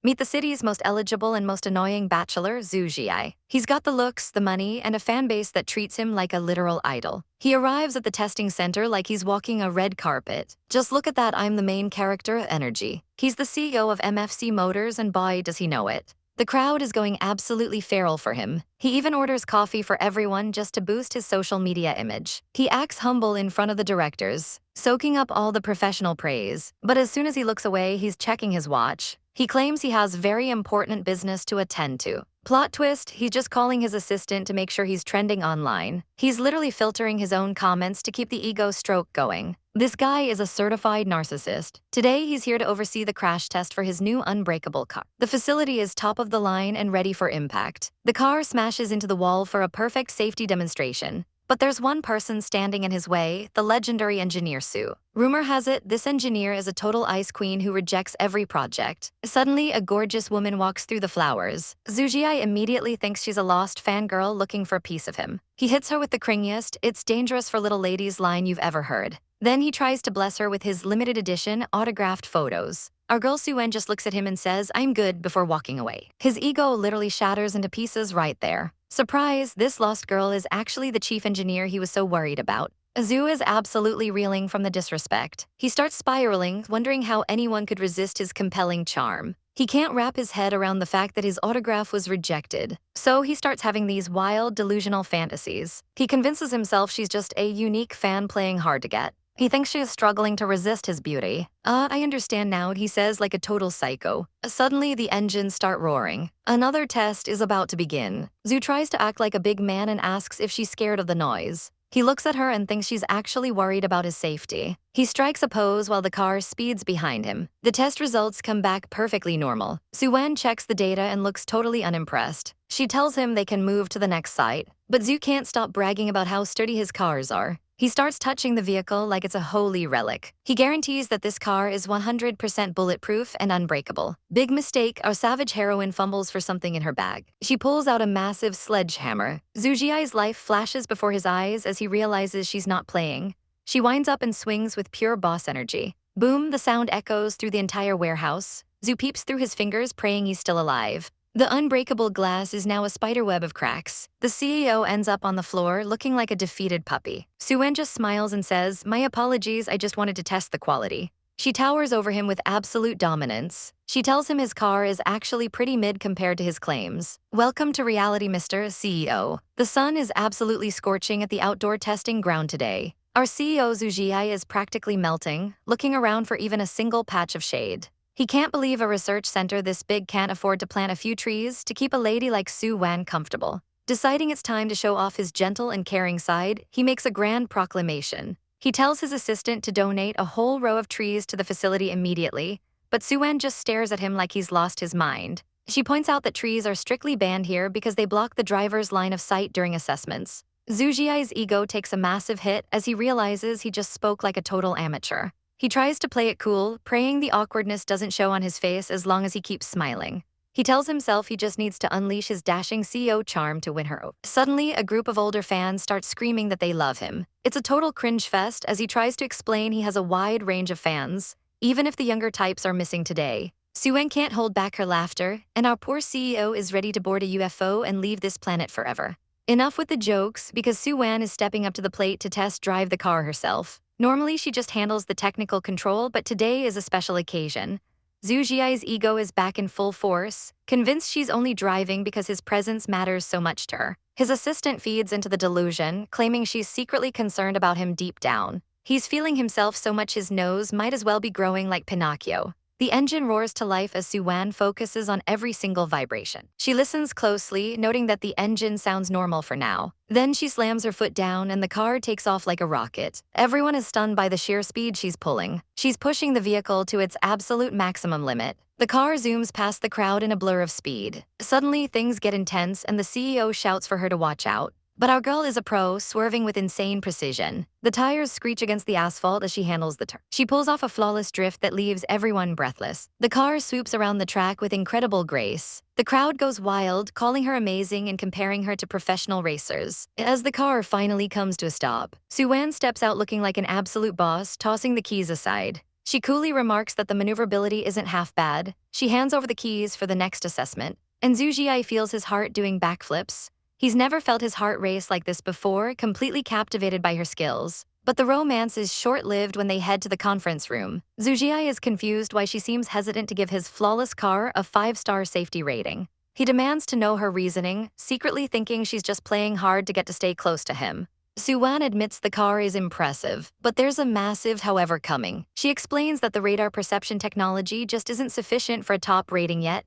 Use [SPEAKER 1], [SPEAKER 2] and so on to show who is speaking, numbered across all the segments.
[SPEAKER 1] Meet the city's most eligible and most annoying bachelor, Xu Zhiye. He's got the looks, the money, and a fan base that treats him like a literal idol. He arrives at the testing center like he's walking a red carpet. Just look at that I'm the main character energy. He's the CEO of MFC Motors, and boy, does he know it. The crowd is going absolutely feral for him. He even orders coffee for everyone just to boost his social media image. He acts humble in front of the directors, soaking up all the professional praise. But as soon as he looks away, he's checking his watch. He claims he has very important business to attend to. Plot twist, he's just calling his assistant to make sure he's trending online. He's literally filtering his own comments to keep the ego stroke going. This guy is a certified narcissist. Today, he's here to oversee the crash test for his new unbreakable car. The facility is top of the line and ready for impact. The car smashes into the wall for a perfect safety demonstration. But there's one person standing in his way, the legendary engineer Xu. Rumor has it, this engineer is a total ice queen who rejects every project. Suddenly, a gorgeous woman walks through the flowers. Xu Zhiye immediately thinks she's a lost fangirl looking for a piece of him. He hits her with the cringiest, "It's dangerous for little ladies" line you've ever heard. Then he tries to bless her with his limited edition autographed photos. Our girl Suen just looks at him and says, "I'm good," before walking away. His ego literally shatters into pieces right there. Surprise, this lost girl is actually the chief engineer he was so worried about. Xu is absolutely reeling from the disrespect. He starts spiraling, wondering how anyone could resist his compelling charm. He can't wrap his head around the fact that his autograph was rejected. So he starts having these wild, delusional fantasies. He convinces himself she's just a unique fan playing hard to get. He thinks she is struggling to resist his beauty. I understand now," he says like a total psycho. Suddenly, the engines start roaring. Another test is about to begin. Xu tries to act like a big man and asks if she's scared of the noise. He looks at her and thinks she's actually worried about his safety. He strikes a pose while the car speeds behind him. The test results come back perfectly normal. Suan checks the data and looks totally unimpressed. She tells him they can move to the next site. But Xu can't stop bragging about how sturdy his cars are. He starts touching the vehicle like it's a holy relic. He guarantees that this car is 100% bulletproof and unbreakable. Big mistake, our savage heroine fumbles for something in her bag. She pulls out a massive sledgehammer. Xu Zhiye's life flashes before his eyes as he realizes she's not playing. She winds up and swings with pure boss energy. Boom, the sound echoes through the entire warehouse. Xu peeps through his fingers, praying he's still alive. The unbreakable glass is now a spiderweb of cracks. The CEO ends up on the floor looking like a defeated puppy. Suen just smiles and says, "My apologies, I just wanted to test the quality." She towers over him with absolute dominance. She tells him his car is actually pretty mid compared to his claims. "Welcome to reality, Mr. CEO. The sun is absolutely scorching at the outdoor testing ground today. Our CEO Xu Zhiye is practically melting, looking around for even a single patch of shade. He can't believe a research center this big can't afford to plant a few trees to keep a lady like Su Wan comfortable." Deciding it's time to show off his gentle and caring side, he makes a grand proclamation. He tells his assistant to donate a whole row of trees to the facility immediately, but Su Wan just stares at him like he's lost his mind. She points out that trees are strictly banned here because they block the driver's line of sight during assessments. Xu Zhiye's ego takes a massive hit as he realizes he just spoke like a total amateur. He tries to play it cool, praying the awkwardness doesn't show on his face as long as he keeps smiling. He tells himself he just needs to unleash his dashing CEO charm to win her over. Suddenly, a group of older fans start screaming that they love him. It's a total cringe fest as he tries to explain he has a wide range of fans, even if the younger types are missing today. Suen can't hold back her laughter, and our poor CEO is ready to board a UFO and leave this planet forever. Enough with the jokes, because Suen is stepping up to the plate to test drive the car herself. Normally, she just handles the technical control, but today is a special occasion. Xu Zhiye's ego is back in full force, convinced she's only driving because his presence matters so much to her. His assistant feeds into the delusion, claiming she's secretly concerned about him deep down. He's feeling himself so much his nose might as well be growing like Pinocchio. The engine roars to life as Suwan focuses on every single vibration. She listens closely, noting that the engine sounds normal for now. Then she slams her foot down and the car takes off like a rocket. Everyone is stunned by the sheer speed she's pulling. She's pushing the vehicle to its absolute maximum limit. The car zooms past the crowd in a blur of speed. Suddenly, things get intense and the CEO shouts for her to watch out. But our girl is a pro, swerving with insane precision. The tires screech against the asphalt as she handles the turn. She pulls off a flawless drift that leaves everyone breathless. The car swoops around the track with incredible grace. The crowd goes wild, calling her amazing and comparing her to professional racers. As the car finally comes to a stop, Suwan steps out looking like an absolute boss, tossing the keys aside. She coolly remarks that the maneuverability isn't half bad. She hands over the keys for the next assessment, and Xu Zhiye feels his heart doing backflips. He's never felt his heart race like this before, completely captivated by her skills. But the romance is short-lived when they head to the conference room. Xu Zhiye is confused why she seems hesitant to give his flawless car a 5-star safety rating. He demands to know her reasoning, secretly thinking she's just playing hard to get to stay close to him. Suwan admits the car is impressive, but there's a massive however coming. She explains that the radar perception technology just isn't sufficient for a top rating yet.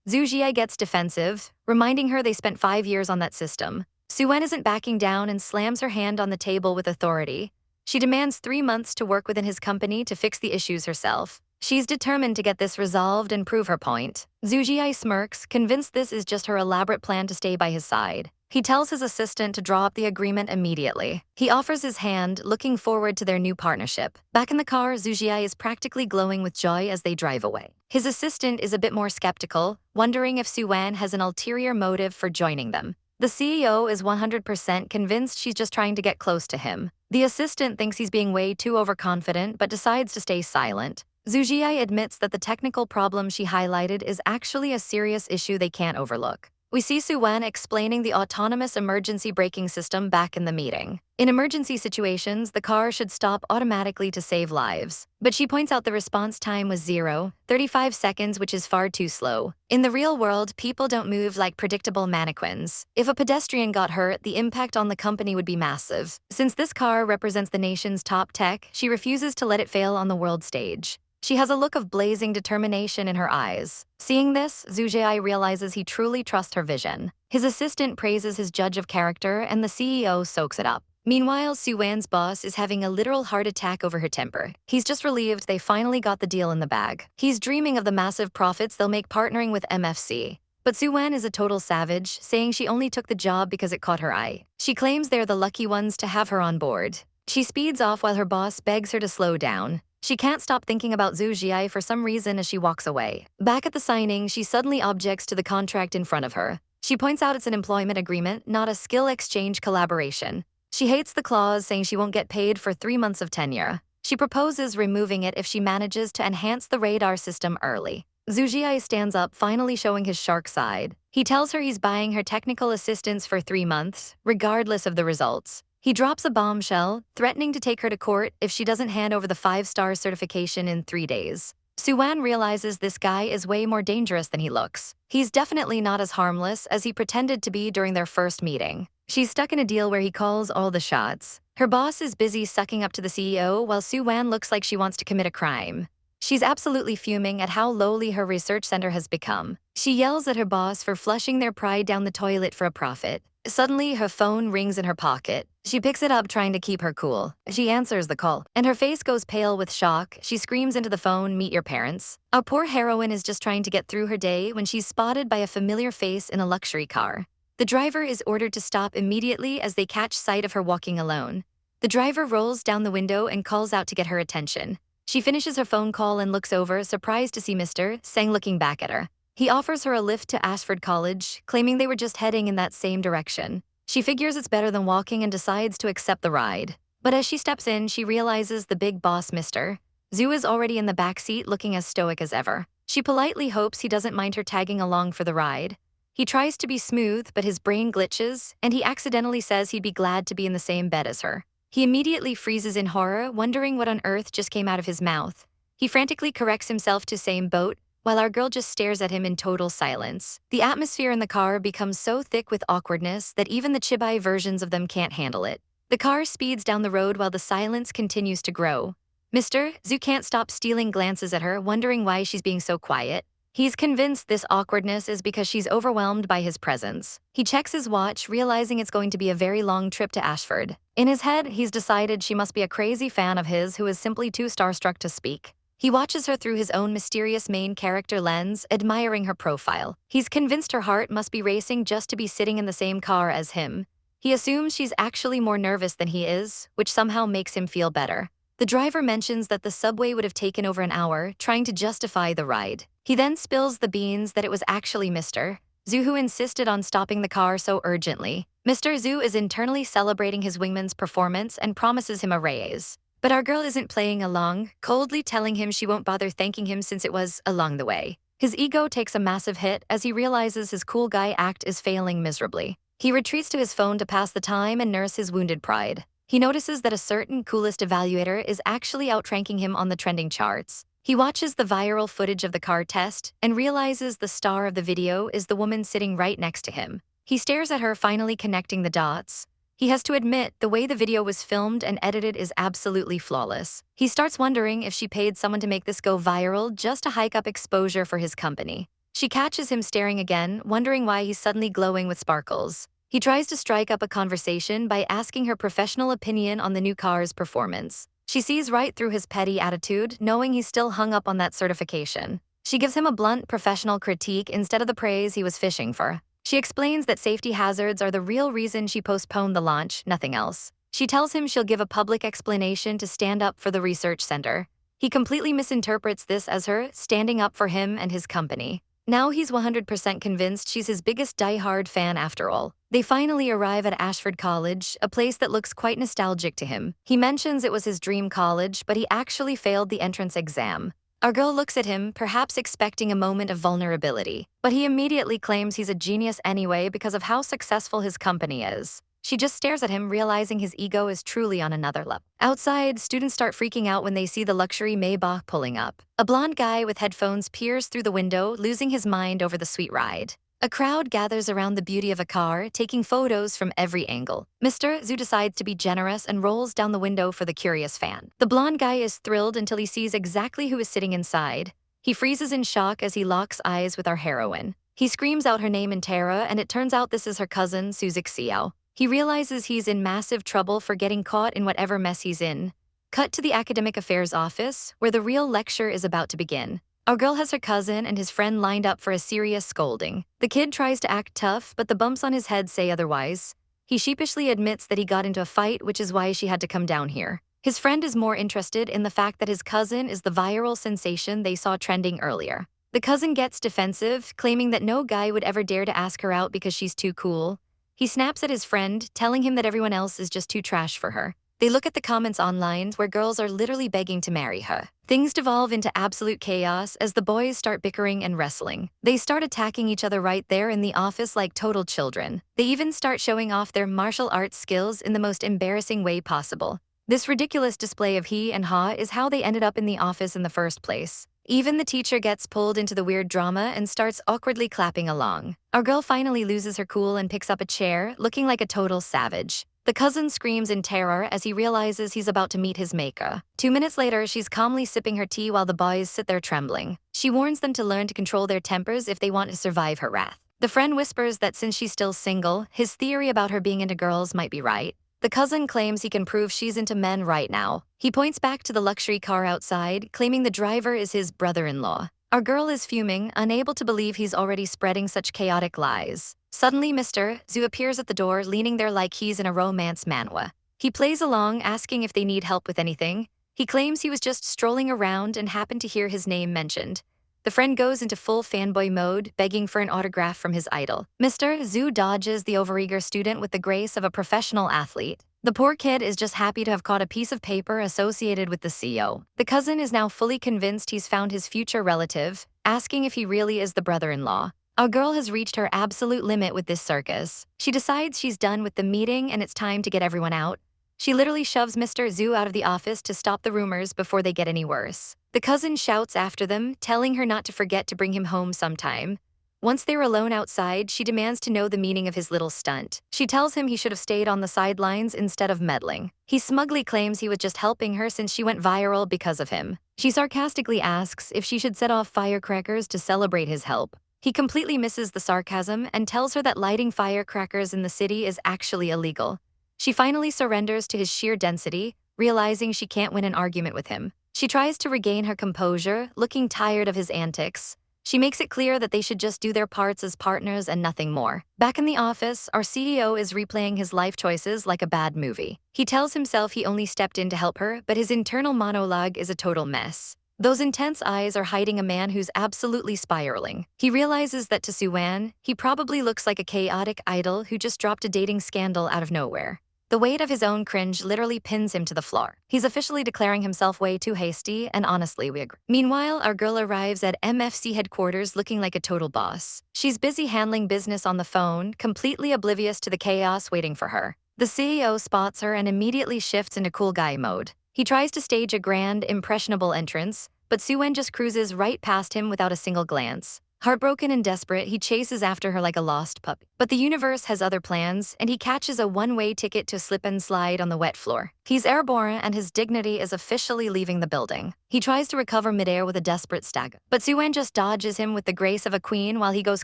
[SPEAKER 1] Xu Zhiye gets defensive, reminding her they spent 5 years on that system. Suwen isn't backing down and slams her hand on the table with authority. She demands 3 months to work within his company to fix the issues herself. She's determined to get this resolved and prove her point. Xu Zhiye smirks, convinced this is just her elaborate plan to stay by his side. He tells his assistant to draw up the agreement immediately. He offers his hand, looking forward to their new partnership. Back in the car, Xu Zhiye is practically glowing with joy as they drive away. His assistant is a bit more skeptical, wondering if Suwan has an ulterior motive for joining them. The CEO is 100% convinced she's just trying to get close to him. The assistant thinks he's being way too overconfident but decides to stay silent. Xu Zhiye admits that the technical problem she highlighted is actually a serious issue they can't overlook. We see Suwan explaining the autonomous emergency braking system back in the meeting. In emergency situations, the car should stop automatically to save lives. But she points out the response time was 0.35 seconds, which is far too slow. In the real world, people don't move like predictable mannequins. If a pedestrian got hurt, the impact on the company would be massive. Since this car represents the nation's top tech, she refuses to let it fail on the world stage. She has a look of blazing determination in her eyes. Seeing this, Xu Zhiye realizes he truly trusts her vision. His assistant praises his judge of character, and the CEO soaks it up. Meanwhile, Suwan's boss is having a literal heart attack over her temper. He's just relieved they finally got the deal in the bag. He's dreaming of the massive profits they'll make partnering with MFC. But Suwan is a total savage, saying she only took the job because it caught her eye. She claims they're the lucky ones to have her on board. She speeds off while her boss begs her to slow down. She can't stop thinking about Xu Zhiye for some reason as she walks away. Back at the signing, she suddenly objects to the contract in front of her. She points out it's an employment agreement, not a skill exchange collaboration. She hates the clause saying she won't get paid for 3 months of tenure. She proposes removing it if she manages to enhance the radar system early. Xu Zhiye stands up, finally showing his shark side. He tells her he's buying her technical assistance for 3 months, regardless of the results. He drops a bombshell, threatening to take her to court if she doesn't hand over the 5-star certification in 3 days. Suwan realizes this guy is way more dangerous than he looks. He's definitely not as harmless as he pretended to be during their first meeting. She's stuck in a deal where he calls all the shots. Her boss is busy sucking up to the CEO while Suwan looks like she wants to commit a crime. She's absolutely fuming at how lowly her research center has become. She yells at her boss for flushing their pride down the toilet for a profit. Suddenly, her phone rings in her pocket. She picks it up, trying to keep her cool. She answers the call, and her face goes pale with shock. She screams into the phone, "Meet your parents." Our poor heroine is just trying to get through her day when she's spotted by a familiar face in a luxury car. The driver is ordered to stop immediately as they catch sight of her walking alone. The driver rolls down the window and calls out to get her attention. She finishes her phone call and looks over, surprised to see Mr. Sang looking back at her. He offers her a lift to Ashford College, claiming they were just heading in that same direction. She figures it's better than walking and decides to accept the ride. But as she steps in, she realizes the big boss, Mr. Xu, is already in the back seat, looking as stoic as ever. She politely hopes he doesn't mind her tagging along for the ride. He tries to be smooth, but his brain glitches, and he accidentally says he'd be glad to be in the same bed as her. He immediately freezes in horror, wondering what on earth just came out of his mouth. He frantically corrects himself to same boat, while our girl just stares at him in total silence. The atmosphere in the car becomes so thick with awkwardness that even the chibai versions of them can't handle it. The car speeds down the road while the silence continues to grow. Mr. Xu can't stop stealing glances at her, wondering why she's being so quiet. He's convinced this awkwardness is because she's overwhelmed by his presence. He checks his watch, realizing it's going to be a very long trip to Ashford. In his head, he's decided she must be a crazy fan of his who is simply too starstruck to speak. He watches her through his own mysterious main character lens, admiring her profile. He's convinced her heart must be racing just to be sitting in the same car as him. He assumes she's actually more nervous than he is, which somehow makes him feel better. The driver mentions that the subway would have taken over an hour, trying to justify the ride. He then spills the beans that it was actually Mr. Xu who insisted on stopping the car so urgently. Mr. Xu is internally celebrating his wingman's performance and promises him a raise. But our girl isn't playing along, coldly telling him she won't bother thanking him since it was along the way. His ego takes a massive hit as he realizes his cool guy act is failing miserably. He retreats to his phone to pass the time and nurse his wounded pride. He notices that a certain coolest evaluator is actually outranking him on the trending charts. He watches the viral footage of the car test and realizes the star of the video is the woman sitting right next to him. He stares at her, finally connecting the dots. He has to admit, the way the video was filmed and edited is absolutely flawless. He starts wondering if she paid someone to make this go viral just to hike up exposure for his company. She catches him staring again, wondering why he's suddenly glowing with sparkles. He tries to strike up a conversation by asking her professional opinion on the new car's performance. She sees right through his petty attitude, knowing he's still hung up on that certification. She gives him a blunt professional critique instead of the praise he was fishing for. She explains that safety hazards are the real reason she postponed the launch, nothing else. She tells him she'll give a public explanation to stand up for the research center. He completely misinterprets this as her standing up for him and his company. Now he's 100% convinced she's his biggest die-hard fan after all. They finally arrive at Ashford College, a place that looks quite nostalgic to him. He mentions it was his dream college, but he actually failed the entrance exam. Our girl looks at him, perhaps expecting a moment of vulnerability, but he immediately claims he's a genius anyway because of how successful his company is. She just stares at him, realizing his ego is truly on another level. Outside, students start freaking out when they see the luxury Maybach pulling up. A blonde guy with headphones peers through the window, losing his mind over the sweet ride. A crowd gathers around the beauty of a car, taking photos from every angle. Mr. Xu decides to be generous and rolls down the window for the curious fan. The blonde guy is thrilled until he sees exactly who is sitting inside. He freezes in shock as he locks eyes with our heroine. He screams out her name in terror, and it turns out this is her cousin, Xu Zhiye. He realizes he's in massive trouble for getting caught in whatever mess he's in. Cut to the academic affairs office, where the real lecture is about to begin. Our girl has her cousin and his friend lined up for a serious scolding. The kid tries to act tough, but the bumps on his head say otherwise. He sheepishly admits that he got into a fight, which is why she had to come down here. His friend is more interested in the fact that his cousin is the viral sensation they saw trending earlier. The cousin gets defensive, claiming that no guy would ever dare to ask her out because she's too cool. He snaps at his friend, telling him that everyone else is just too trash for her. They look at the comments online, where girls are literally begging to marry her. Things devolve into absolute chaos as the boys start bickering and wrestling. They start attacking each other right there in the office like total children. They even start showing off their martial arts skills in the most embarrassing way possible. This ridiculous display of he and ha is how they ended up in the office in the first place. Even the teacher gets pulled into the weird drama and starts awkwardly clapping along. Our girl finally loses her cool and picks up a chair, looking like a total savage. The cousin screams in terror as he realizes he's about to meet his maker. 2 minutes later, she's calmly sipping her tea while the boys sit there trembling. She warns them to learn to control their tempers if they want to survive her wrath. The friend whispers that since she's still single, his theory about her being into girls might be right. The cousin claims he can prove she's into men right now. He points back to the luxury car outside, claiming the driver is his brother-in-law. Our girl is fuming, unable to believe he's already spreading such chaotic lies. Suddenly, Mr. Xu appears at the door, leaning there like he's in a romance manhwa. He plays along, asking if they need help with anything. He claims he was just strolling around and happened to hear his name mentioned. The friend goes into full fanboy mode, begging for an autograph from his idol. Mr. Xu dodges the overeager student with the grace of a professional athlete. The poor kid is just happy to have caught a piece of paper associated with the CEO. The cousin is now fully convinced he's found his future relative, asking if he really is the brother-in-law. Our girl has reached her absolute limit with this circus. She decides she's done with the meeting and it's time to get everyone out. She literally shoves Mr. Xu out of the office to stop the rumors before they get any worse. The cousin shouts after them, telling her not to forget to bring him home sometime. Once they're alone outside, she demands to know the meaning of his little stunt. She tells him he should have stayed on the sidelines instead of meddling. He smugly claims he was just helping her since she went viral because of him. She sarcastically asks if she should set off firecrackers to celebrate his help. He completely misses the sarcasm and tells her that lighting firecrackers in the city is actually illegal. She finally surrenders to his sheer density, realizing she can't win an argument with him. She tries to regain her composure, looking tired of his antics. She makes it clear that they should just do their parts as partners and nothing more. Back in the office, our CEO is replaying his life choices like a bad movie. He tells himself he only stepped in to help her, but his internal monologue is a total mess. Those intense eyes are hiding a man who's absolutely spiraling. He realizes that to Suwan, he probably looks like a chaotic idol who just dropped a dating scandal out of nowhere. The weight of his own cringe literally pins him to the floor. He's officially declaring himself way too hasty, and honestly, we agree. Meanwhile, our girl arrives at MFC headquarters looking like a total boss. She's busy handling business on the phone, completely oblivious to the chaos waiting for her. The CEO spots her and immediately shifts into cool guy mode. He tries to stage a grand, impressionable entrance, but Suen just cruises right past him without a single glance. Heartbroken and desperate, he chases after her like a lost puppy. But the universe has other plans, and he catches a one-way ticket to slip and slide on the wet floor. He's airborne, and his dignity is officially leaving the building. He tries to recover midair with a desperate stagger, but Suen just dodges him with the grace of a queen while he goes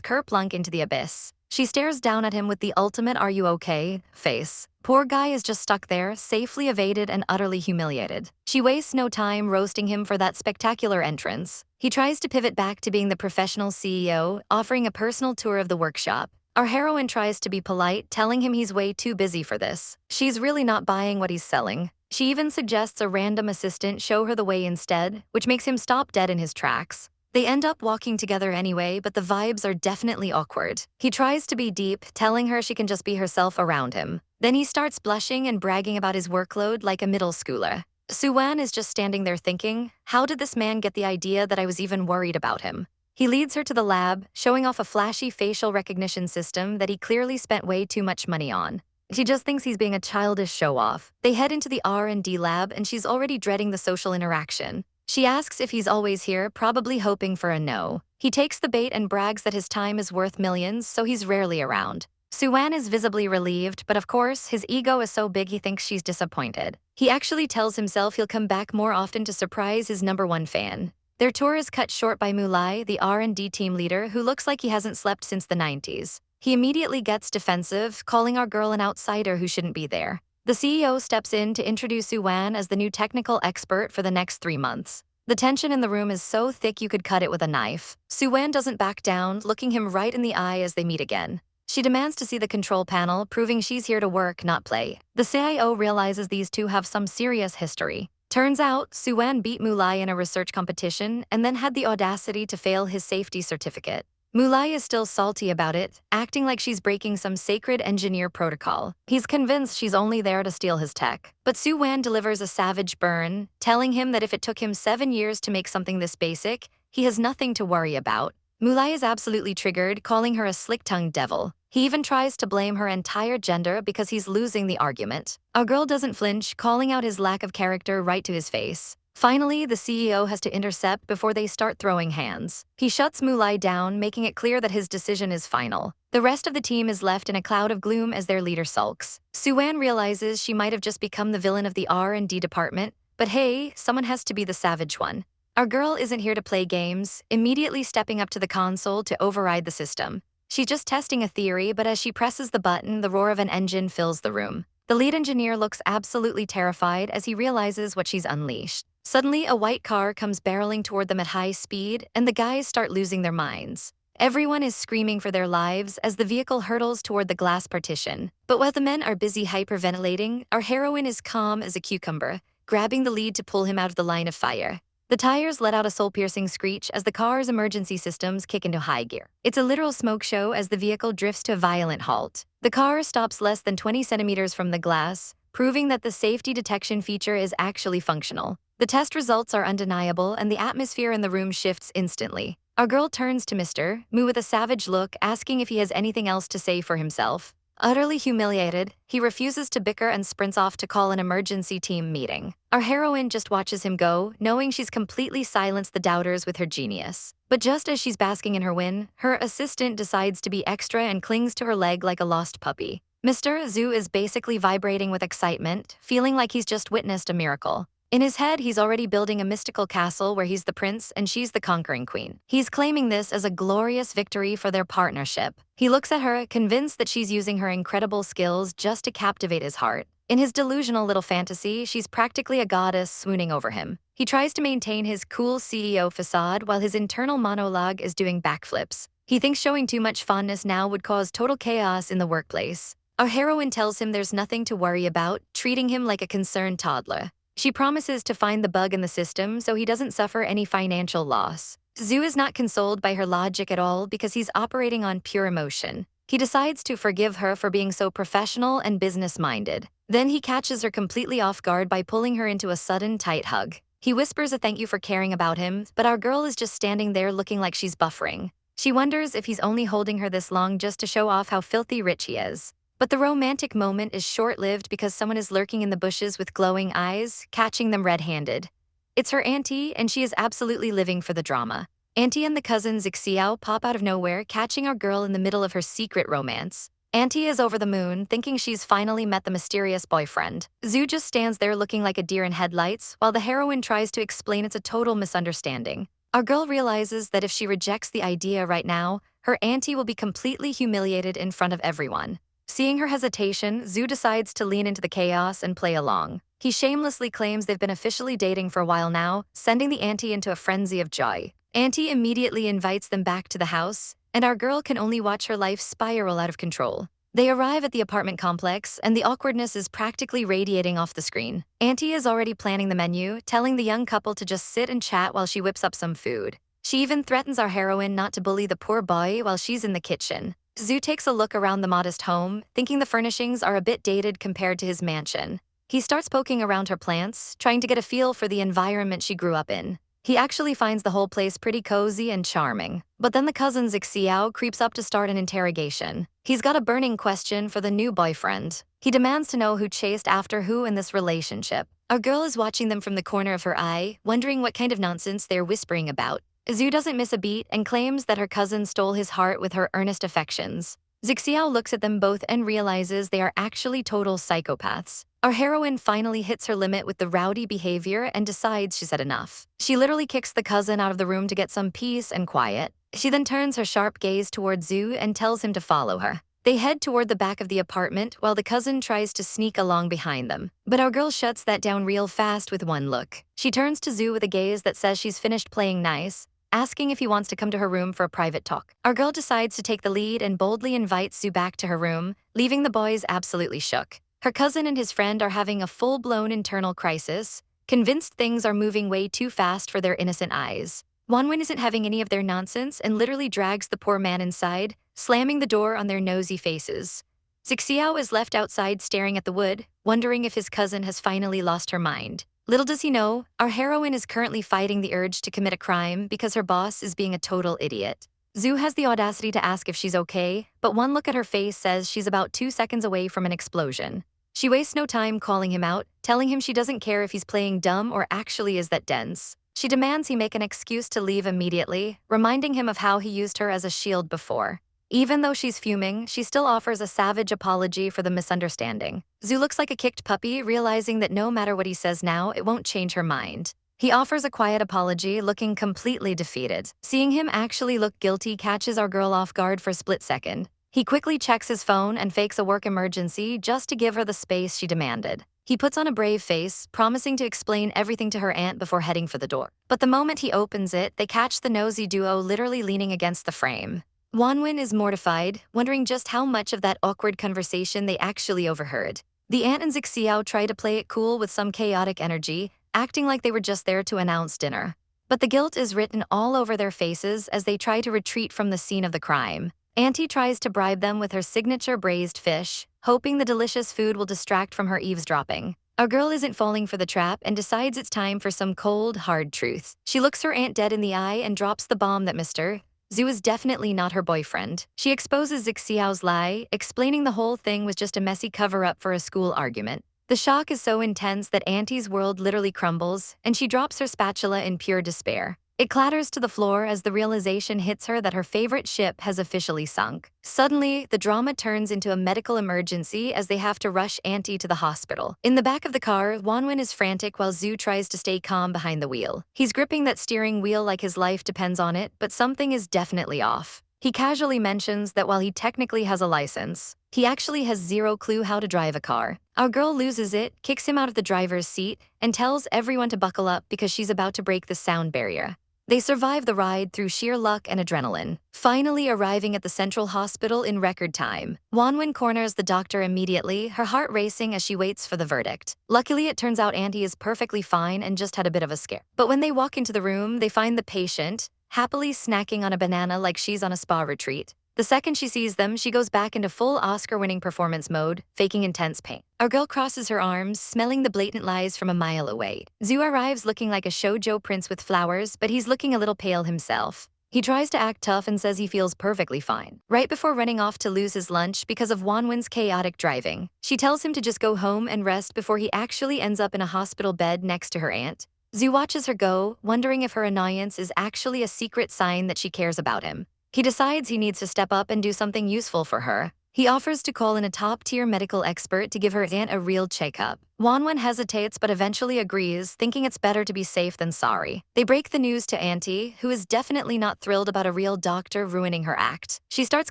[SPEAKER 1] kerplunk into the abyss. She stares down at him with the ultimate "are you okay" face. Poor guy is just stuck there, safely evaded and utterly humiliated. She wastes no time roasting him for that spectacular entrance. He tries to pivot back to being the professional CEO, offering a personal tour of the workshop. Our heroine tries to be polite, telling him he's way too busy for this. She's really not buying what he's selling. She even suggests a random assistant show her the way instead, which makes him stop dead in his tracks. They end up walking together anyway, but the vibes are definitely awkward. He tries to be deep, telling her she can just be herself around him. Then he starts blushing and bragging about his workload like a middle schooler. Suwan is just standing there thinking, how did this man get the idea that I was even worried about him? He leads her to the lab, showing off a flashy facial recognition system that he clearly spent way too much money on. She just thinks he's being a childish show-off. They head into the R&D lab, and she's already dreading the social interaction. She asks if he's always here, probably hoping for a no. He takes the bait and brags that his time is worth millions, so he's rarely around. Suwan is visibly relieved, but of course, his ego is so big he thinks she's disappointed. He actually tells himself he'll come back more often to surprise his #1 fan. Their tour is cut short by Mulai, the R&D team leader, who looks like he hasn't slept since the 90s. He immediately gets defensive, calling our girl an outsider who shouldn't be there. The CEO steps in to introduce Suwan as the new technical expert for the next 3 months. The tension in the room is so thick you could cut it with a knife. Suwan doesn't back down, looking him right in the eye as they meet again. She demands to see the control panel, proving she's here to work, not play. The CIO realizes these two have some serious history. Turns out, Suwan beat Mulai in a research competition and then had the audacity to fail his safety certificate. Mulai is still salty about it, acting like she's breaking some sacred engineer protocol. He's convinced she's only there to steal his tech. But Suwan delivers a savage burn, telling him that if it took him 7 years to make something this basic, he has nothing to worry about. Mulai is absolutely triggered, calling her a slick-tongued devil. He even tries to blame her entire gender because he's losing the argument. Our girl doesn't flinch, calling out his lack of character right to his face. Finally, the CEO has to intercept before they start throwing hands. He shuts Mulai down, making it clear that his decision is final. The rest of the team is left in a cloud of gloom as their leader sulks. Suwan realizes she might have just become the villain of the R&D department, but hey, someone has to be the savage one. Our girl isn't here to play games, immediately stepping up to the console to override the system. She's just testing a theory, but as she presses the button, the roar of an engine fills the room. The lead engineer looks absolutely terrified as he realizes what she's unleashed. Suddenly, a white car comes barreling toward them at high speed, and the guys start losing their minds. Everyone is screaming for their lives as the vehicle hurtles toward the glass partition. But while the men are busy hyperventilating, our heroine is calm as a cucumber, grabbing the lead to pull him out of the line of fire. The tires let out a soul-piercing screech as the car's emergency systems kick into high gear. It's a literal smoke show as the vehicle drifts to a violent halt. The car stops less than 20 centimeters from the glass, proving that the safety detection feature is actually functional. The test results are undeniable, and the atmosphere in the room shifts instantly. Our girl turns to Mr. Mu with a savage look, asking if he has anything else to say for himself. Utterly humiliated, he refuses to bicker and sprints off to call an emergency team meeting. Our heroine just watches him go, knowing she's completely silenced the doubters with her genius. But just as she's basking in her win, her assistant decides to be extra and clings to her leg like a lost puppy. Mr. Xu is basically vibrating with excitement, feeling like he's just witnessed a miracle. In his head, he's already building a mystical castle where he's the prince and she's the conquering queen. He's claiming this as a glorious victory for their partnership. He looks at her, convinced that she's using her incredible skills just to captivate his heart. In his delusional little fantasy, she's practically a goddess swooning over him. He tries to maintain his cool CEO facade while his internal monologue is doing backflips. He thinks showing too much fondness now would cause total chaos in the workplace. Our heroine tells him there's nothing to worry about, treating him like a concerned toddler. She promises to find the bug in the system so he doesn't suffer any financial loss. Xu is not consoled by her logic at all because he's operating on pure emotion. He decides to forgive her for being so professional and business-minded. Then he catches her completely off guard by pulling her into a sudden tight hug. He whispers a thank you for caring about him, but our girl is just standing there looking like she's buffering. She wonders if he's only holding her this long just to show off how filthy rich he is. But the romantic moment is short-lived because someone is lurking in the bushes with glowing eyes, catching them red-handed. It's her auntie, and she is absolutely living for the drama. Auntie and the cousin Xiao pop out of nowhere, catching our girl in the middle of her secret romance. Auntie is over the moon, thinking she's finally met the mysterious boyfriend. Xu just stands there looking like a deer in headlights, while the heroine tries to explain it's a total misunderstanding. Our girl realizes that if she rejects the idea right now, her auntie will be completely humiliated in front of everyone. Seeing her hesitation, Xu decides to lean into the chaos and play along. He shamelessly claims they've been officially dating for a while now, sending the auntie into a frenzy of joy. Auntie immediately invites them back to the house, and our girl can only watch her life spiral out of control. They arrive at the apartment complex, and the awkwardness is practically radiating off the screen. Auntie is already planning the menu, telling the young couple to just sit and chat while she whips up some food. She even threatens our heroine not to bully the poor boy while she's in the kitchen. Xu takes a look around the modest home, thinking the furnishings are a bit dated compared to his mansion. He starts poking around her plants, trying to get a feel for the environment she grew up in. He actually finds the whole place pretty cozy and charming. But then the cousin Xiao creeps up to start an interrogation. He's got a burning question for the new boyfriend. He demands to know who chased after who in this relationship. Our girl is watching them from the corner of her eye, wondering what kind of nonsense they're whispering about. Xu doesn't miss a beat and claims that her cousin stole his heart with her earnest affections. Xiao looks at them both and realizes they are actually total psychopaths. Our heroine finally hits her limit with the rowdy behavior and decides she's had enough. She literally kicks the cousin out of the room to get some peace and quiet. She then turns her sharp gaze towards Xu and tells him to follow her. They head toward the back of the apartment while the cousin tries to sneak along behind them. But our girl shuts that down real fast with one look. She turns to Xu with a gaze that says she's finished playing nice, asking if he wants to come to her room for a private talk. Our girl decides to take the lead and boldly invites Xu back to her room, leaving the boys absolutely shook. Her cousin and his friend are having a full-blown internal crisis, convinced things are moving way too fast for their innocent eyes. Wanwen isn't having any of their nonsense and literally drags the poor man inside, slamming the door on their nosy faces. Xiao is left outside staring at the wood, wondering if his cousin has finally lost her mind. Little does he know, our heroine is currently fighting the urge to commit a crime because her boss is being a total idiot. Xu has the audacity to ask if she's okay, but one look at her face says she's about 2 seconds away from an explosion. She wastes no time calling him out, telling him she doesn't care if he's playing dumb or actually is that dense. She demands he make an excuse to leave immediately, reminding him of how he used her as a shield before. Even though she's fuming, she still offers a savage apology for the misunderstanding. Xu looks like a kicked puppy, realizing that no matter what he says now, it won't change her mind. He offers a quiet apology, looking completely defeated. Seeing him actually look guilty catches our girl off guard for a split second. He quickly checks his phone and fakes a work emergency just to give her the space she demanded. He puts on a brave face, promising to explain everything to her aunt before heading for the door. But the moment he opens it, they catch the nosy duo literally leaning against the frame. Wanwen is mortified, wondering just how much of that awkward conversation they actually overheard. The aunt and Xiao try to play it cool with some chaotic energy, acting like they were just there to announce dinner. But the guilt is written all over their faces as they try to retreat from the scene of the crime. Auntie tries to bribe them with her signature braised fish, hoping the delicious food will distract from her eavesdropping. Our girl isn't falling for the trap and decides it's time for some cold, hard truth. She looks her aunt dead in the eye and drops the bomb that Mr. Xu is definitely not her boyfriend. She exposes Xiao's lie, explaining the whole thing was just a messy cover-up for a school argument. The shock is so intense that Auntie's world literally crumbles, and she drops her spatula in pure despair. It clatters to the floor as the realization hits her that her favorite ship has officially sunk. Suddenly, the drama turns into a medical emergency as they have to rush Auntie to the hospital. In the back of the car, Wanwen is frantic while Xu tries to stay calm behind the wheel. He's gripping that steering wheel like his life depends on it, but something is definitely off. He casually mentions that while he technically has a license, he actually has zero clue how to drive a car. Our girl loses it, kicks him out of the driver's seat, and tells everyone to buckle up because she's about to break the sound barrier. They survive the ride through sheer luck and adrenaline, finally arriving at the central hospital in record time. Wanwen corners the doctor immediately, her heart racing as she waits for the verdict. Luckily, it turns out Auntie is perfectly fine and just had a bit of a scare. But when they walk into the room, they find the patient, happily snacking on a banana like she's on a spa retreat. The second she sees them, she goes back into full Oscar-winning performance mode, faking intense pain. Our girl crosses her arms, smelling the blatant lies from a mile away. Xu arrives looking like a shoujo prince with flowers, but he's looking a little pale himself. He tries to act tough and says he feels perfectly fine. Right before running off to lose his lunch because of Wanwen's chaotic driving, she tells him to just go home and rest before he actually ends up in a hospital bed next to her aunt. Xu watches her go, wondering if her annoyance is actually a secret sign that she cares about him. He decides he needs to step up and do something useful for her. He offers to call in a top-tier medical expert to give her aunt a real checkup. Wanwen hesitates but eventually agrees, thinking it's better to be safe than sorry. They break the news to Auntie, who is definitely not thrilled about a real doctor ruining her act. She starts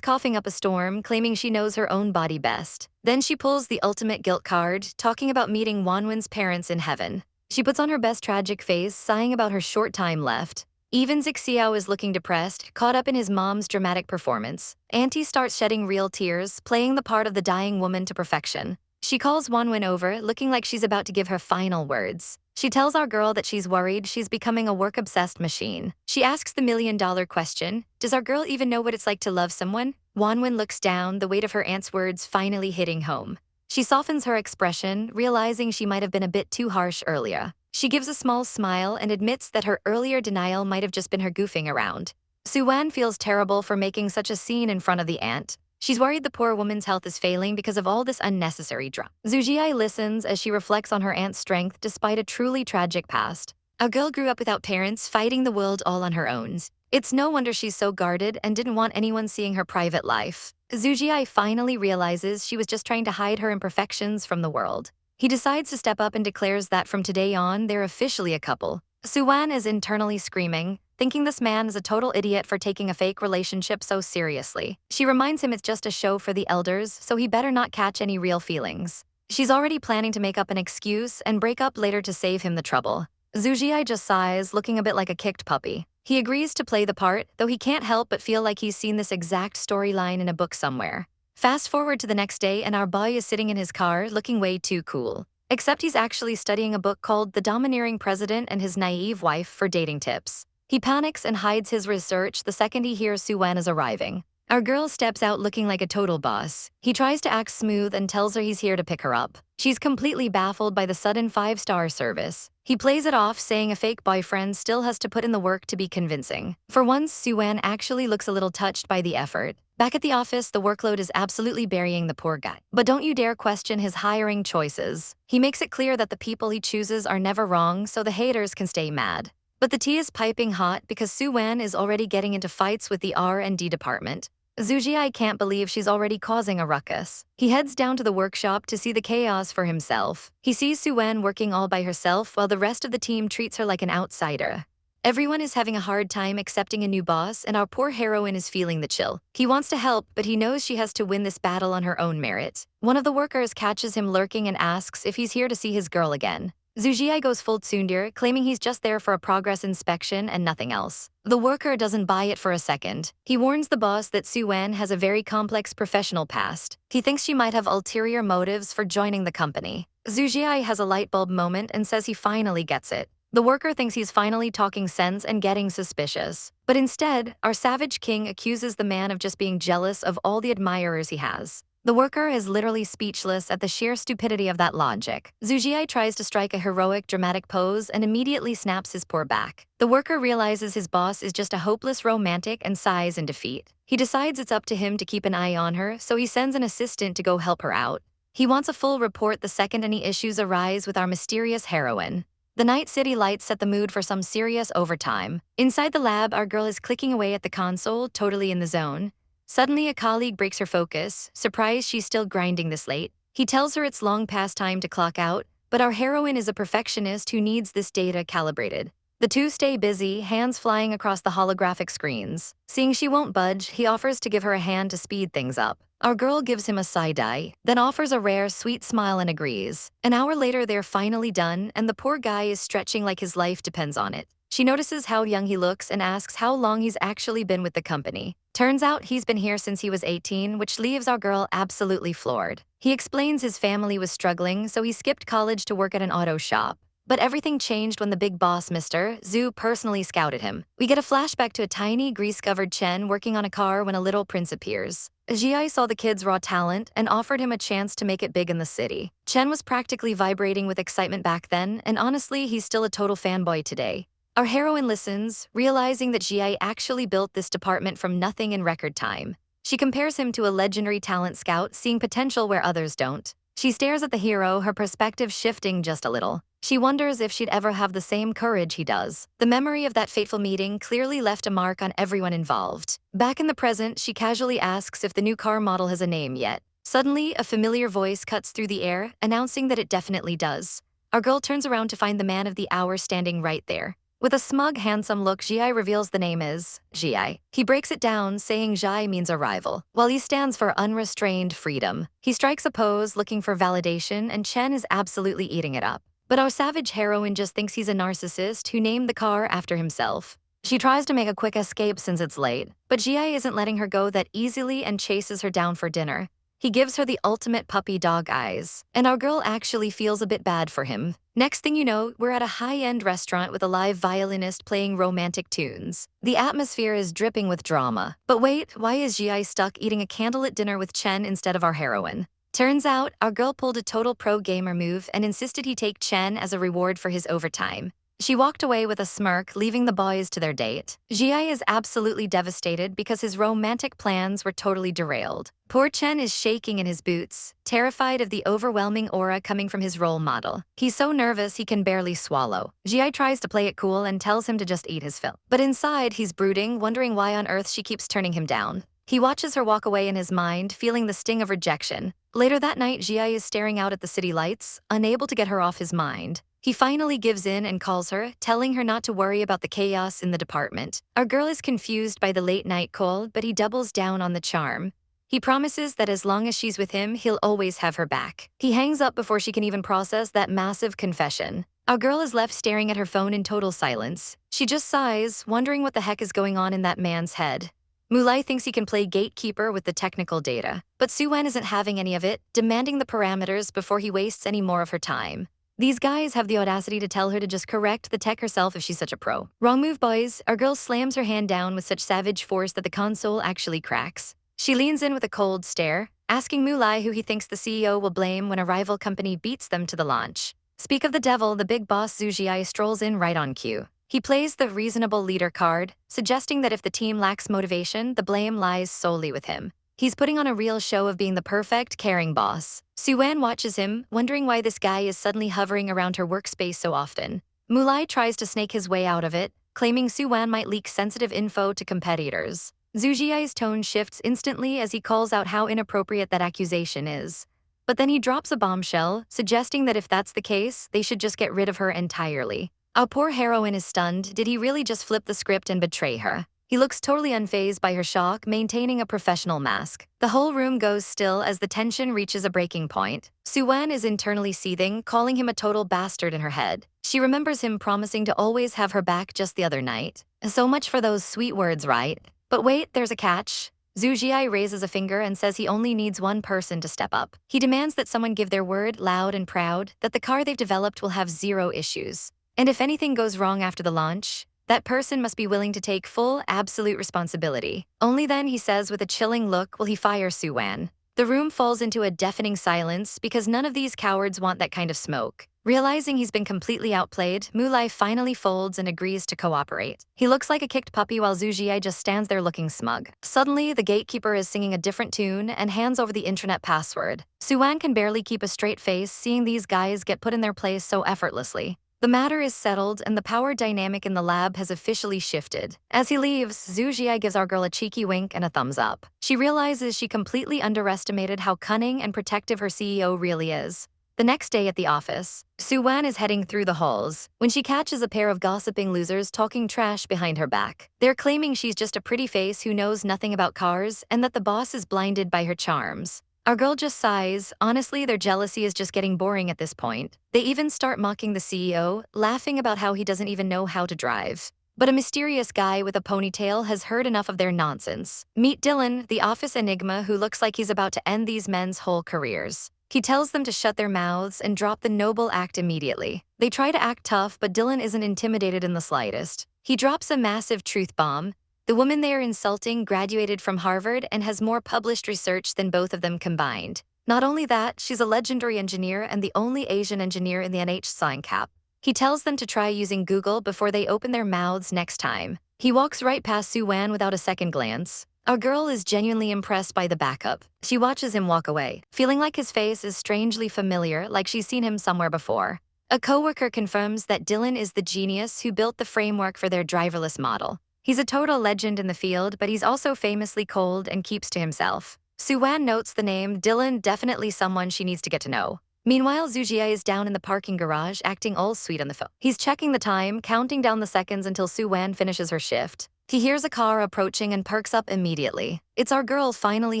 [SPEAKER 1] coughing up a storm, claiming she knows her own body best. Then she pulls the ultimate guilt card, talking about meeting Wanwen's parents in heaven. She puts on her best tragic face, sighing about her short time left. Even Zixiao is looking depressed, caught up in his mom's dramatic performance. Auntie starts shedding real tears, playing the part of the dying woman to perfection. She calls Wanwen over, looking like she's about to give her final words. She tells our girl that she's worried she's becoming a work-obsessed machine. She asks the million-dollar question, does our girl even know what it's like to love someone? Wanwen looks down, the weight of her aunt's words finally hitting home. She softens her expression, realizing she might have been a bit too harsh earlier. She gives a small smile and admits that her earlier denial might have just been her goofing around. Suwan feels terrible for making such a scene in front of the aunt. She's worried the poor woman's health is failing because of all this unnecessary drama. Xu Zhiye listens as she reflects on her aunt's strength despite a truly tragic past. A girl grew up without parents, fighting the world all on her own. It's no wonder she's so guarded and didn't want anyone seeing her private life. Xu Zhiye finally realizes she was just trying to hide her imperfections from the world. He decides to step up and declares that from today on, they're officially a couple. Suwan is internally screaming, thinking this man is a total idiot for taking a fake relationship so seriously. She reminds him it's just a show for the elders, so he better not catch any real feelings. She's already planning to make up an excuse and break up later to save him the trouble. Xu Zhiye just sighs, looking a bit like a kicked puppy. He agrees to play the part, though he can't help but feel like he's seen this exact storyline in a book somewhere. Fast forward to the next day and our boy is sitting in his car looking way too cool. Except he's actually studying a book called The Domineering President and His Naive Wife for dating tips. He panics and hides his research the second he hears Suwan is arriving. Our girl steps out looking like a total boss. He tries to act smooth and tells her he's here to pick her up. She's completely baffled by the sudden 5-star service. He plays it off, saying a fake boyfriend still has to put in the work to be convincing. For once, Suwan actually looks a little touched by the effort. Back at the office, the workload is absolutely burying the poor guy. But don't you dare question his hiring choices. He makes it clear that the people he chooses are never wrong, so the haters can stay mad. But the tea is piping hot because Suwan is already getting into fights with the R&D department. Xu Zhiye can't believe she's already causing a ruckus. He heads down to the workshop to see the chaos for himself. He sees Suwan working all by herself while the rest of the team treats her like an outsider. Everyone is having a hard time accepting a new boss, and our poor heroine is feeling the chill. He wants to help, but he knows she has to win this battle on her own merit. One of the workers catches him lurking and asks if he's here to see his girl again. Xu Zhiye goes full tsundere, claiming he's just there for a progress inspection and nothing else. The worker doesn't buy it for a second. He warns the boss that Suwan has a very complex professional past. He thinks she might have ulterior motives for joining the company. Xu Zhiye has a light bulb moment and says he finally gets it. The worker thinks he's finally talking sense and getting suspicious. But instead, our savage king accuses the man of just being jealous of all the admirers he has. The worker is literally speechless at the sheer stupidity of that logic. Xu Zhiye tries to strike a heroic, dramatic pose and immediately snaps his poor back. The worker realizes his boss is just a hopeless romantic and sighs in defeat. He decides it's up to him to keep an eye on her, so he sends an assistant to go help her out. He wants a full report the second any issues arise with our mysterious heroine. The night city lights set the mood for some serious overtime. Inside the lab, our girl is clicking away at the console, totally in the zone. Suddenly, a colleague breaks her focus, surprised she's still grinding this late. He tells her it's long past time to clock out, but our heroine is a perfectionist who needs this data calibrated. The two stay busy, hands flying across the holographic screens. Seeing she won't budge, he offers to give her a hand to speed things up. Our girl gives him a side-eye, then offers a rare, sweet smile and agrees. An hour later, they're finally done, and the poor guy is stretching like his life depends on it. She notices how young he looks and asks how long he's actually been with the company. Turns out he's been here since he was 18, which leaves our girl absolutely floored. He explains his family was struggling, so he skipped college to work at an auto shop. But everything changed when the big boss, Mr. Xu, personally scouted him. We get a flashback to a tiny, grease-covered Chen working on a car when a little prince appears. Zhiye saw the kid's raw talent and offered him a chance to make it big in the city. Chen was practically vibrating with excitement back then, and honestly, he's still a total fanboy today. Our heroine listens, realizing that Zhiye actually built this department from nothing in record time. She compares him to a legendary talent scout, seeing potential where others don't. She stares at the hero, her perspective shifting just a little. She wonders if she'd ever have the same courage he does. The memory of that fateful meeting clearly left a mark on everyone involved. Back in the present, she casually asks if the new car model has a name yet. Suddenly, a familiar voice cuts through the air, announcing that it definitely does. Our girl turns around to find the man of the hour standing right there. With a smug, handsome look, Zhiye reveals the name is Zhiye. He breaks it down, saying Zhai means arrival, while he stands for unrestrained freedom. He strikes a pose, looking for validation, and Chen is absolutely eating it up. But our savage heroine just thinks he's a narcissist who named the car after himself. She tries to make a quick escape since it's late, but Zhiye isn't letting her go that easily and chases her down for dinner. He gives her the ultimate puppy dog eyes, and our girl actually feels a bit bad for him. Next thing you know, we're at a high-end restaurant with a live violinist playing romantic tunes. The atmosphere is dripping with drama. But wait, why is Ji stuck eating a candlelit dinner with Chen instead of our heroine? Turns out, our girl pulled a total pro gamer move and insisted he take Chen as a reward for his overtime. She walked away with a smirk, leaving the boys to their date. Ji is absolutely devastated because his romantic plans were totally derailed. Poor Chen is shaking in his boots, terrified of the overwhelming aura coming from his role model. He's so nervous he can barely swallow. Ji tries to play it cool and tells him to just eat his fill. But inside, he's brooding, wondering why on earth she keeps turning him down. He watches her walk away in his mind, feeling the sting of rejection. Later that night, Ji is staring out at the city lights, unable to get her off his mind. He finally gives in and calls her, telling her not to worry about the chaos in the department. Our girl is confused by the late-night call, but he doubles down on the charm. He promises that as long as she's with him, he'll always have her back. He hangs up before she can even process that massive confession. Our girl is left staring at her phone in total silence. She just sighs, wondering what the heck is going on in that man's head. Mulai thinks he can play gatekeeper with the technical data, but Suwen isn't having any of it, demanding the parameters before he wastes any more of her time. These guys have the audacity to tell her to just correct the tech herself if she's such a pro. Wrong move, boys. Our girl slams her hand down with such savage force that the console actually cracks. She leans in with a cold stare, asking Mulai who he thinks the CEO will blame when a rival company beats them to the launch. Speak of the devil, the big boss Xu Zhiye strolls in right on cue. He plays the reasonable leader card, suggesting that if the team lacks motivation, the blame lies solely with him. He's putting on a real show of being the perfect, caring boss. Suwan watches him, wondering why this guy is suddenly hovering around her workspace so often. Mulai tries to snake his way out of it, claiming Suwan might leak sensitive info to competitors. Xu Zhiye's tone shifts instantly as he calls out how inappropriate that accusation is. But then he drops a bombshell, suggesting that if that's the case, they should just get rid of her entirely. Our poor heroine is stunned. Did he really just flip the script and betray her? He looks totally unfazed by her shock, maintaining a professional mask. The whole room goes still as the tension reaches a breaking point. Suwan is internally seething, calling him a total bastard in her head. She remembers him promising to always have her back just the other night. So much for those sweet words, right? But wait, there's a catch. Xu Zhiye raises a finger and says he only needs one person to step up. He demands that someone give their word, loud and proud, that the car they've developed will have zero issues. And if anything goes wrong after the launch, that person must be willing to take full, absolute responsibility. Only then, he says with a chilling look, will he fire Suwan. The room falls into a deafening silence because none of these cowards want that kind of smoke. Realizing he's been completely outplayed, Mulai finally folds and agrees to cooperate. He looks like a kicked puppy while Xu Zhiye just stands there looking smug. Suddenly, the gatekeeper is singing a different tune and hands over the internet password. Suwan can barely keep a straight face seeing these guys get put in their place so effortlessly. The matter is settled and the power dynamic in the lab has officially shifted. As he leaves, Xu Zhiye gives our girl a cheeky wink and a thumbs up. She realizes she completely underestimated how cunning and protective her CEO really is. The next day at the office, Suwan is heading through the halls when she catches a pair of gossiping losers talking trash behind her back. They're claiming she's just a pretty face who knows nothing about cars and that the boss is blinded by her charms. Our girl just sighs. Honestly, their jealousy is just getting boring at this point. They even start mocking the CEO, laughing about how he doesn't even know how to drive. But a mysterious guy with a ponytail has heard enough of their nonsense. Meet Dylan, the office enigma who looks like he's about to end these men's whole careers. He tells them to shut their mouths and drop the noble act immediately. They try to act tough, but Dylan isn't intimidated in the slightest. He drops a massive truth bomb. The woman they are insulting graduated from Harvard and has more published research than both of them combined. Not only that, she's a legendary engineer and the only Asian engineer in the NH sign cap. He tells them to try using Google before they open their mouths next time. He walks right past Su-wan without a second glance. Our girl is genuinely impressed by the backup. She watches him walk away, feeling like his face is strangely familiar, like she's seen him somewhere before. A coworker confirms that Dylan is the genius who built the framework for their driverless model. He's a total legend in the field, but he's also famously cold and keeps to himself. Su-wan notes the name Dylan, definitely someone she needs to get to know. Meanwhile, Xu Zhiye is down in the parking garage, acting all sweet on the phone. He's checking the time, counting down the seconds until Su-wan finishes her shift. He hears a car approaching and perks up immediately. It's our girl finally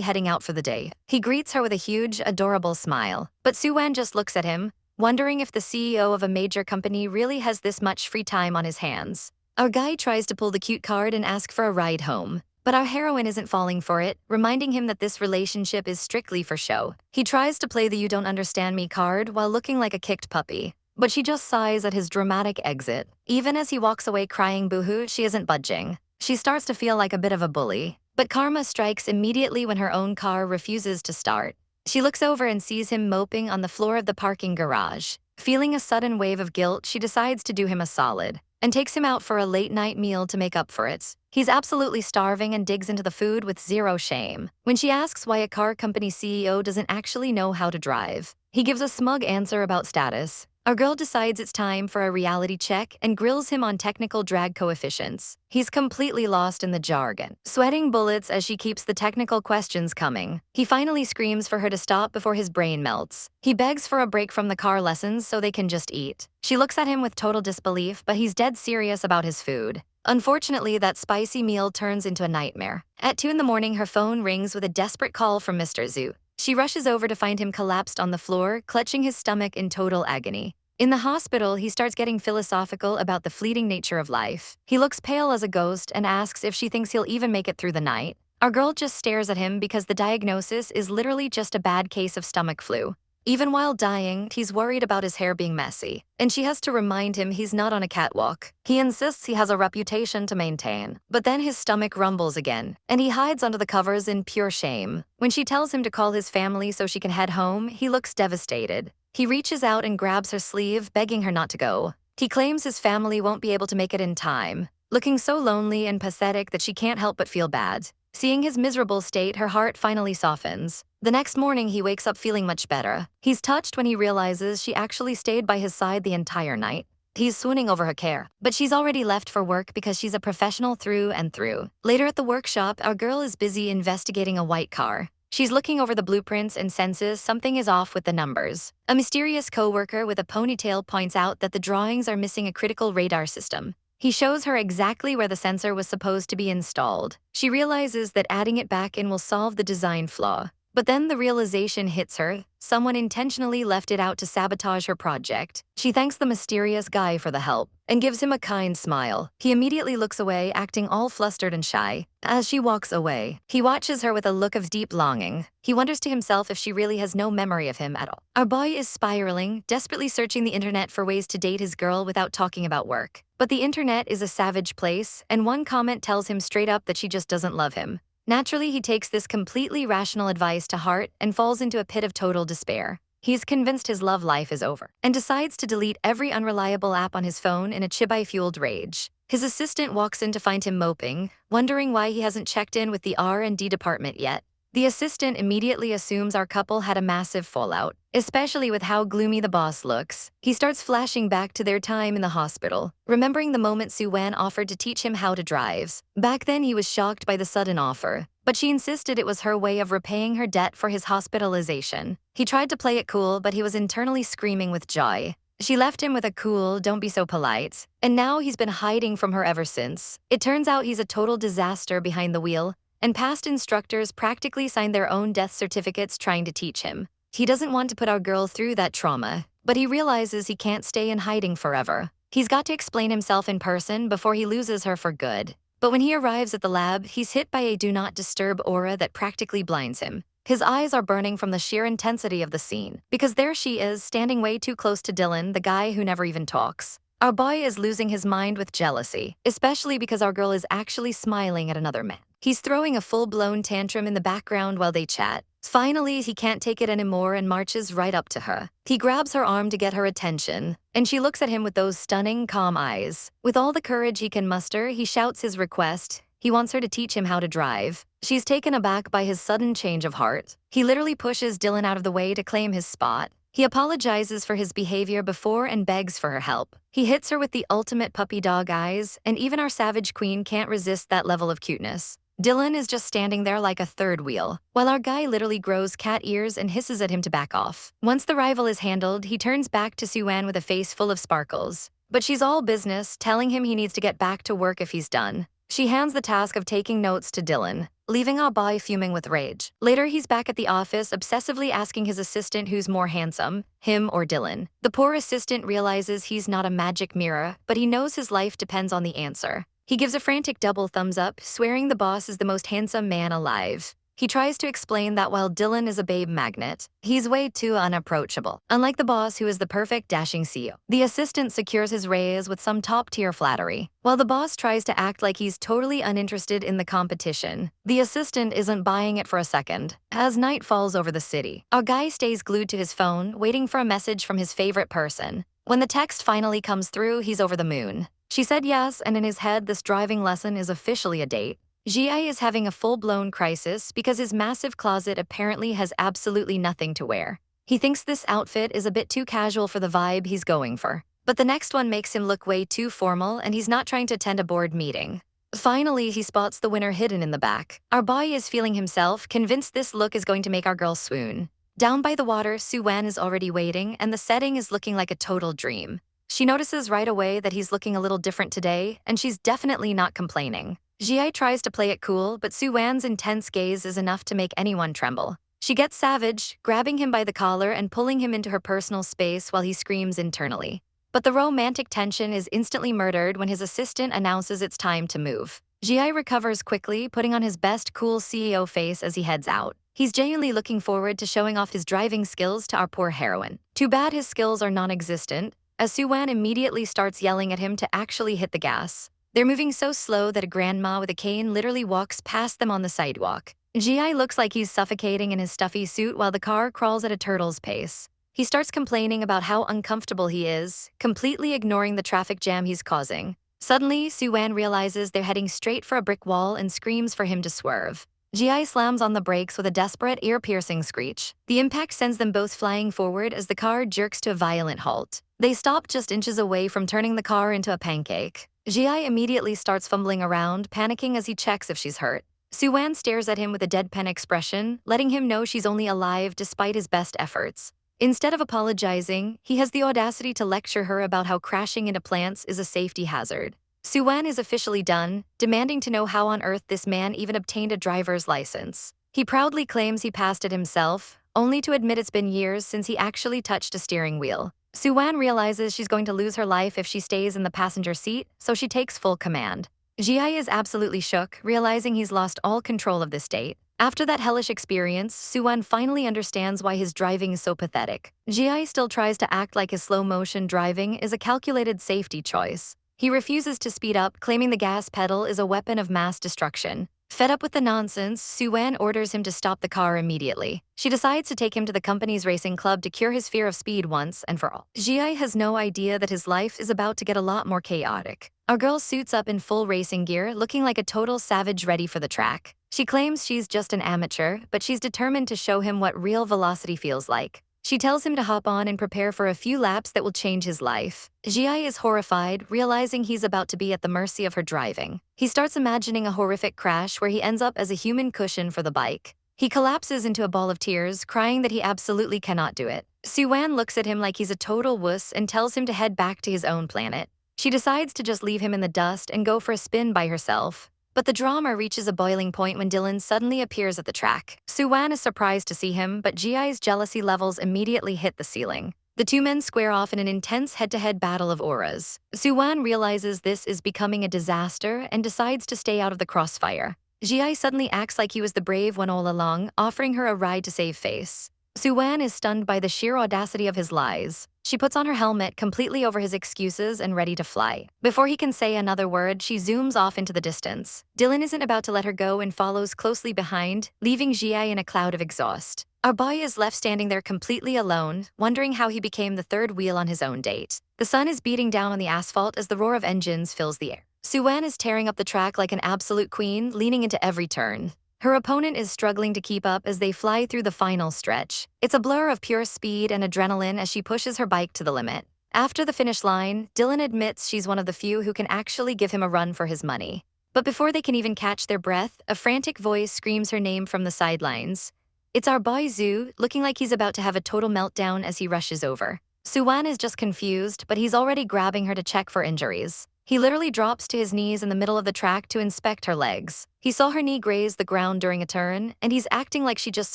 [SPEAKER 1] heading out for the day. He greets her with a huge, adorable smile. But Su-wan just looks at him, wondering if the CEO of a major company really has this much free time on his hands. Our guy tries to pull the cute card and ask for a ride home. But our heroine isn't falling for it, reminding him that this relationship is strictly for show. He tries to play the "you don't understand me" card while looking like a kicked puppy. But she just sighs at his dramatic exit. Even as he walks away crying boohoo, she isn't budging. She starts to feel like a bit of a bully. But karma strikes immediately when her own car refuses to start. She looks over and sees him moping on the floor of the parking garage. Feeling a sudden wave of guilt, she decides to do him a solid and takes him out for a late-night meal to make up for it. He's absolutely starving and digs into the food with zero shame. When she asks why a car company CEO doesn't actually know how to drive, he gives a smug answer about status. Our girl decides it's time for a reality check and grills him on technical drag coefficients. He's completely lost in the jargon, sweating bullets as she keeps the technical questions coming. He finally screams for her to stop before his brain melts. He begs for a break from the car lessons so they can just eat. She looks at him with total disbelief, but he's dead serious about his food. Unfortunately, that spicy meal turns into a nightmare. At 2 in the morning, her phone rings with a desperate call from Mr. Xu. She rushes over to find him collapsed on the floor, clutching his stomach in total agony. In the hospital, he starts getting philosophical about the fleeting nature of life. He looks pale as a ghost and asks if she thinks he'll even make it through the night. Our girl just stares at him because the diagnosis is literally just a bad case of stomach flu. Even while dying, he's worried about his hair being messy, and she has to remind him he's not on a catwalk. He insists he has a reputation to maintain, but then his stomach rumbles again, and he hides under the covers in pure shame. When she tells him to call his family so she can head home, he looks devastated. He reaches out and grabs her sleeve, begging her not to go. He claims his family won't be able to make it in time, looking so lonely and pathetic that she can't help but feel bad. Seeing his miserable state, her heart finally softens. The next morning, he wakes up feeling much better. He's touched when he realizes she actually stayed by his side the entire night. He's swooning over her care, but she's already left for work because she's a professional through and through. Later at the workshop, our girl is busy investigating a white car. She's looking over the blueprints and senses something is off with the numbers. A mysterious coworker with a ponytail points out that the drawings are missing a critical radar system. He shows her exactly where the sensor was supposed to be installed. She realizes that adding it back in will solve the design flaw. But then the realization hits her. Someone intentionally left it out to sabotage her project. She thanks the mysterious guy for the help and gives him a kind smile. He immediately looks away, acting all flustered and shy. As she walks away, he watches her with a look of deep longing. He wonders to himself if she really has no memory of him at all. Our boy is spiraling, desperately searching the internet for ways to date his girl without talking about work. But the internet is a savage place, and one comment tells him straight up that she just doesn't love him. Naturally, he takes this completely rational advice to heart and falls into a pit of total despair. He's convinced his love life is over and decides to delete every unreliable app on his phone in a chibai-fueled rage. His assistant walks in to find him moping, wondering why he hasn't checked in with the R&D department yet. The assistant immediately assumes our couple had a massive fallout, especially with how gloomy the boss looks. He starts flashing back to their time in the hospital, remembering the moment Su-wan offered to teach him how to drive. Back then, he was shocked by the sudden offer, but she insisted it was her way of repaying her debt for his hospitalization. He tried to play it cool, but he was internally screaming with joy. She left him with a cool, "don't be so polite," and now he's been hiding from her ever since. It turns out he's a total disaster behind the wheel, and past instructors practically signed their own death certificates trying to teach him. He doesn't want to put our girl through that trauma, but he realizes he can't stay in hiding forever. He's got to explain himself in person before he loses her for good. But when he arrives at the lab, he's hit by a do not disturb aura that practically blinds him. His eyes are burning from the sheer intensity of the scene, because there she is, standing way too close to Dylan, the guy who never even talks. Our boy is losing his mind with jealousy, especially because our girl is actually smiling at another man. He's throwing a full-blown tantrum in the background while they chat. Finally, he can't take it anymore and marches right up to her. He grabs her arm to get her attention, and she looks at him with those stunning, calm eyes. With all the courage he can muster, he shouts his request. He wants her to teach him how to drive. She's taken aback by his sudden change of heart. He literally pushes Dylan out of the way to claim his spot. He apologizes for his behavior before and begs for her help. He hits her with the ultimate puppy dog eyes, and even our savage queen can't resist that level of cuteness. Dylan is just standing there like a third wheel, while our guy literally grows cat ears and hisses at him to back off. Once the rival is handled, he turns back to Sue-An with a face full of sparkles. But she's all business, telling him he needs to get back to work if he's done. She hands the task of taking notes to Dylan, leaving our boy fuming with rage. Later, he's back at the office, obsessively asking his assistant who's more handsome, him or Dylan. The poor assistant realizes he's not a magic mirror, but he knows his life depends on the answer. He gives a frantic double thumbs up, swearing the boss is the most handsome man alive. He tries to explain that while Dylan is a babe magnet, he's way too unapproachable. Unlike the boss, who is the perfect dashing CEO, the assistant secures his raise with some top-tier flattery. While the boss tries to act like he's totally uninterested in the competition, the assistant isn't buying it for a second. As night falls over the city, our guy stays glued to his phone, waiting for a message from his favorite person. When the text finally comes through, he's over the moon. She said yes, and in his head, this driving lesson is officially a date. Zhiye is having a full-blown crisis because his massive closet apparently has absolutely nothing to wear. He thinks this outfit is a bit too casual for the vibe he's going for. But the next one makes him look way too formal, and he's not trying to attend a board meeting. Finally, he spots the winner hidden in the back. Our boy is feeling himself, convinced this look is going to make our girl swoon. Down by the water, Sue-An is already waiting, and the setting is looking like a total dream. She notices right away that he's looking a little different today, and she's definitely not complaining. Zhiye tries to play it cool, but Sue-An's intense gaze is enough to make anyone tremble. She gets savage, grabbing him by the collar and pulling him into her personal space while he screams internally. But the romantic tension is instantly murdered when his assistant announces it's time to move. Zhiye recovers quickly, putting on his best cool CEO face as he heads out. He's genuinely looking forward to showing off his driving skills to our poor heroine. Too bad his skills are non-existent, as Sue-An immediately starts yelling at him to actually hit the gas. They're moving so slow that a grandma with a cane literally walks past them on the sidewalk. Zhiye looks like he's suffocating in his stuffy suit while the car crawls at a turtle's pace. He starts complaining about how uncomfortable he is, completely ignoring the traffic jam he's causing. Suddenly, Sue-An realizes they're heading straight for a brick wall and screams for him to swerve. Zhiye slams on the brakes with a desperate, ear-piercing screech. The impact sends them both flying forward as the car jerks to a violent halt. They stop just inches away from turning the car into a pancake. Zhiye immediately starts fumbling around, panicking as he checks if she's hurt. Sue-An stares at him with a deadpan expression, letting him know she's only alive despite his best efforts. Instead of apologizing, he has the audacity to lecture her about how crashing into plants is a safety hazard. Sue-An is officially done, demanding to know how on earth this man even obtained a driver's license. He proudly claims he passed it himself, only to admit it's been years since he actually touched a steering wheel. Sue-An realizes she's going to lose her life if she stays in the passenger seat, so she takes full command. Zhiye is absolutely shook, realizing he's lost all control of this date. After that hellish experience, Sue-An finally understands why his driving is so pathetic. Zhiye still tries to act like his slow-motion driving is a calculated safety choice. He refuses to speed up, claiming the gas pedal is a weapon of mass destruction. Fed up with the nonsense, Sue-An orders him to stop the car immediately. She decides to take him to the company's racing club to cure his fear of speed once and for all. Zhiye has no idea that his life is about to get a lot more chaotic. Our girl suits up in full racing gear, looking like a total savage ready for the track. She claims she's just an amateur, but she's determined to show him what real velocity feels like. She tells him to hop on and prepare for a few laps that will change his life. Zhiye is horrified, realizing he's about to be at the mercy of her driving. He starts imagining a horrific crash where he ends up as a human cushion for the bike. He collapses into a ball of tears, crying that he absolutely cannot do it. Sue-An looks at him like he's a total wuss and tells him to head back to his own planet. She decides to just leave him in the dust and go for a spin by herself. But the drama reaches a boiling point when Dylan suddenly appears at the track. Sue-An is surprised to see him, but Zhiye's jealousy levels immediately hit the ceiling. The two men square off in an intense head-to-head battle of auras. Sue-An realizes this is becoming a disaster and decides to stay out of the crossfire. Ji suddenly acts like he was the brave one all along, offering her a ride to save face. Suwan is stunned by the sheer audacity of his lies. She puts on her helmet completely over his excuses and ready to fly. Before he can say another word, she zooms off into the distance. Dylan isn't about to let her go and follows closely behind, leaving Ji in a cloud of exhaust. Our boy is left standing there completely alone, wondering how he became the third wheel on his own date. The sun is beating down on the asphalt as the roar of engines fills the air. Suwan is tearing up the track like an absolute queen, leaning into every turn. Her opponent is struggling to keep up as they fly through the final stretch. It's a blur of pure speed and adrenaline as she pushes her bike to the limit. After the finish line, Dylan admits she's one of the few who can actually give him a run for his money. But before they can even catch their breath, a frantic voice screams her name from the sidelines. It's our boy Xu, looking like he's about to have a total meltdown as he rushes over. Suwan is just confused, but he's already grabbing her to check for injuries. He literally drops to his knees in the middle of the track to inspect her legs. He saw her knee graze the ground during a turn, and he's acting like she just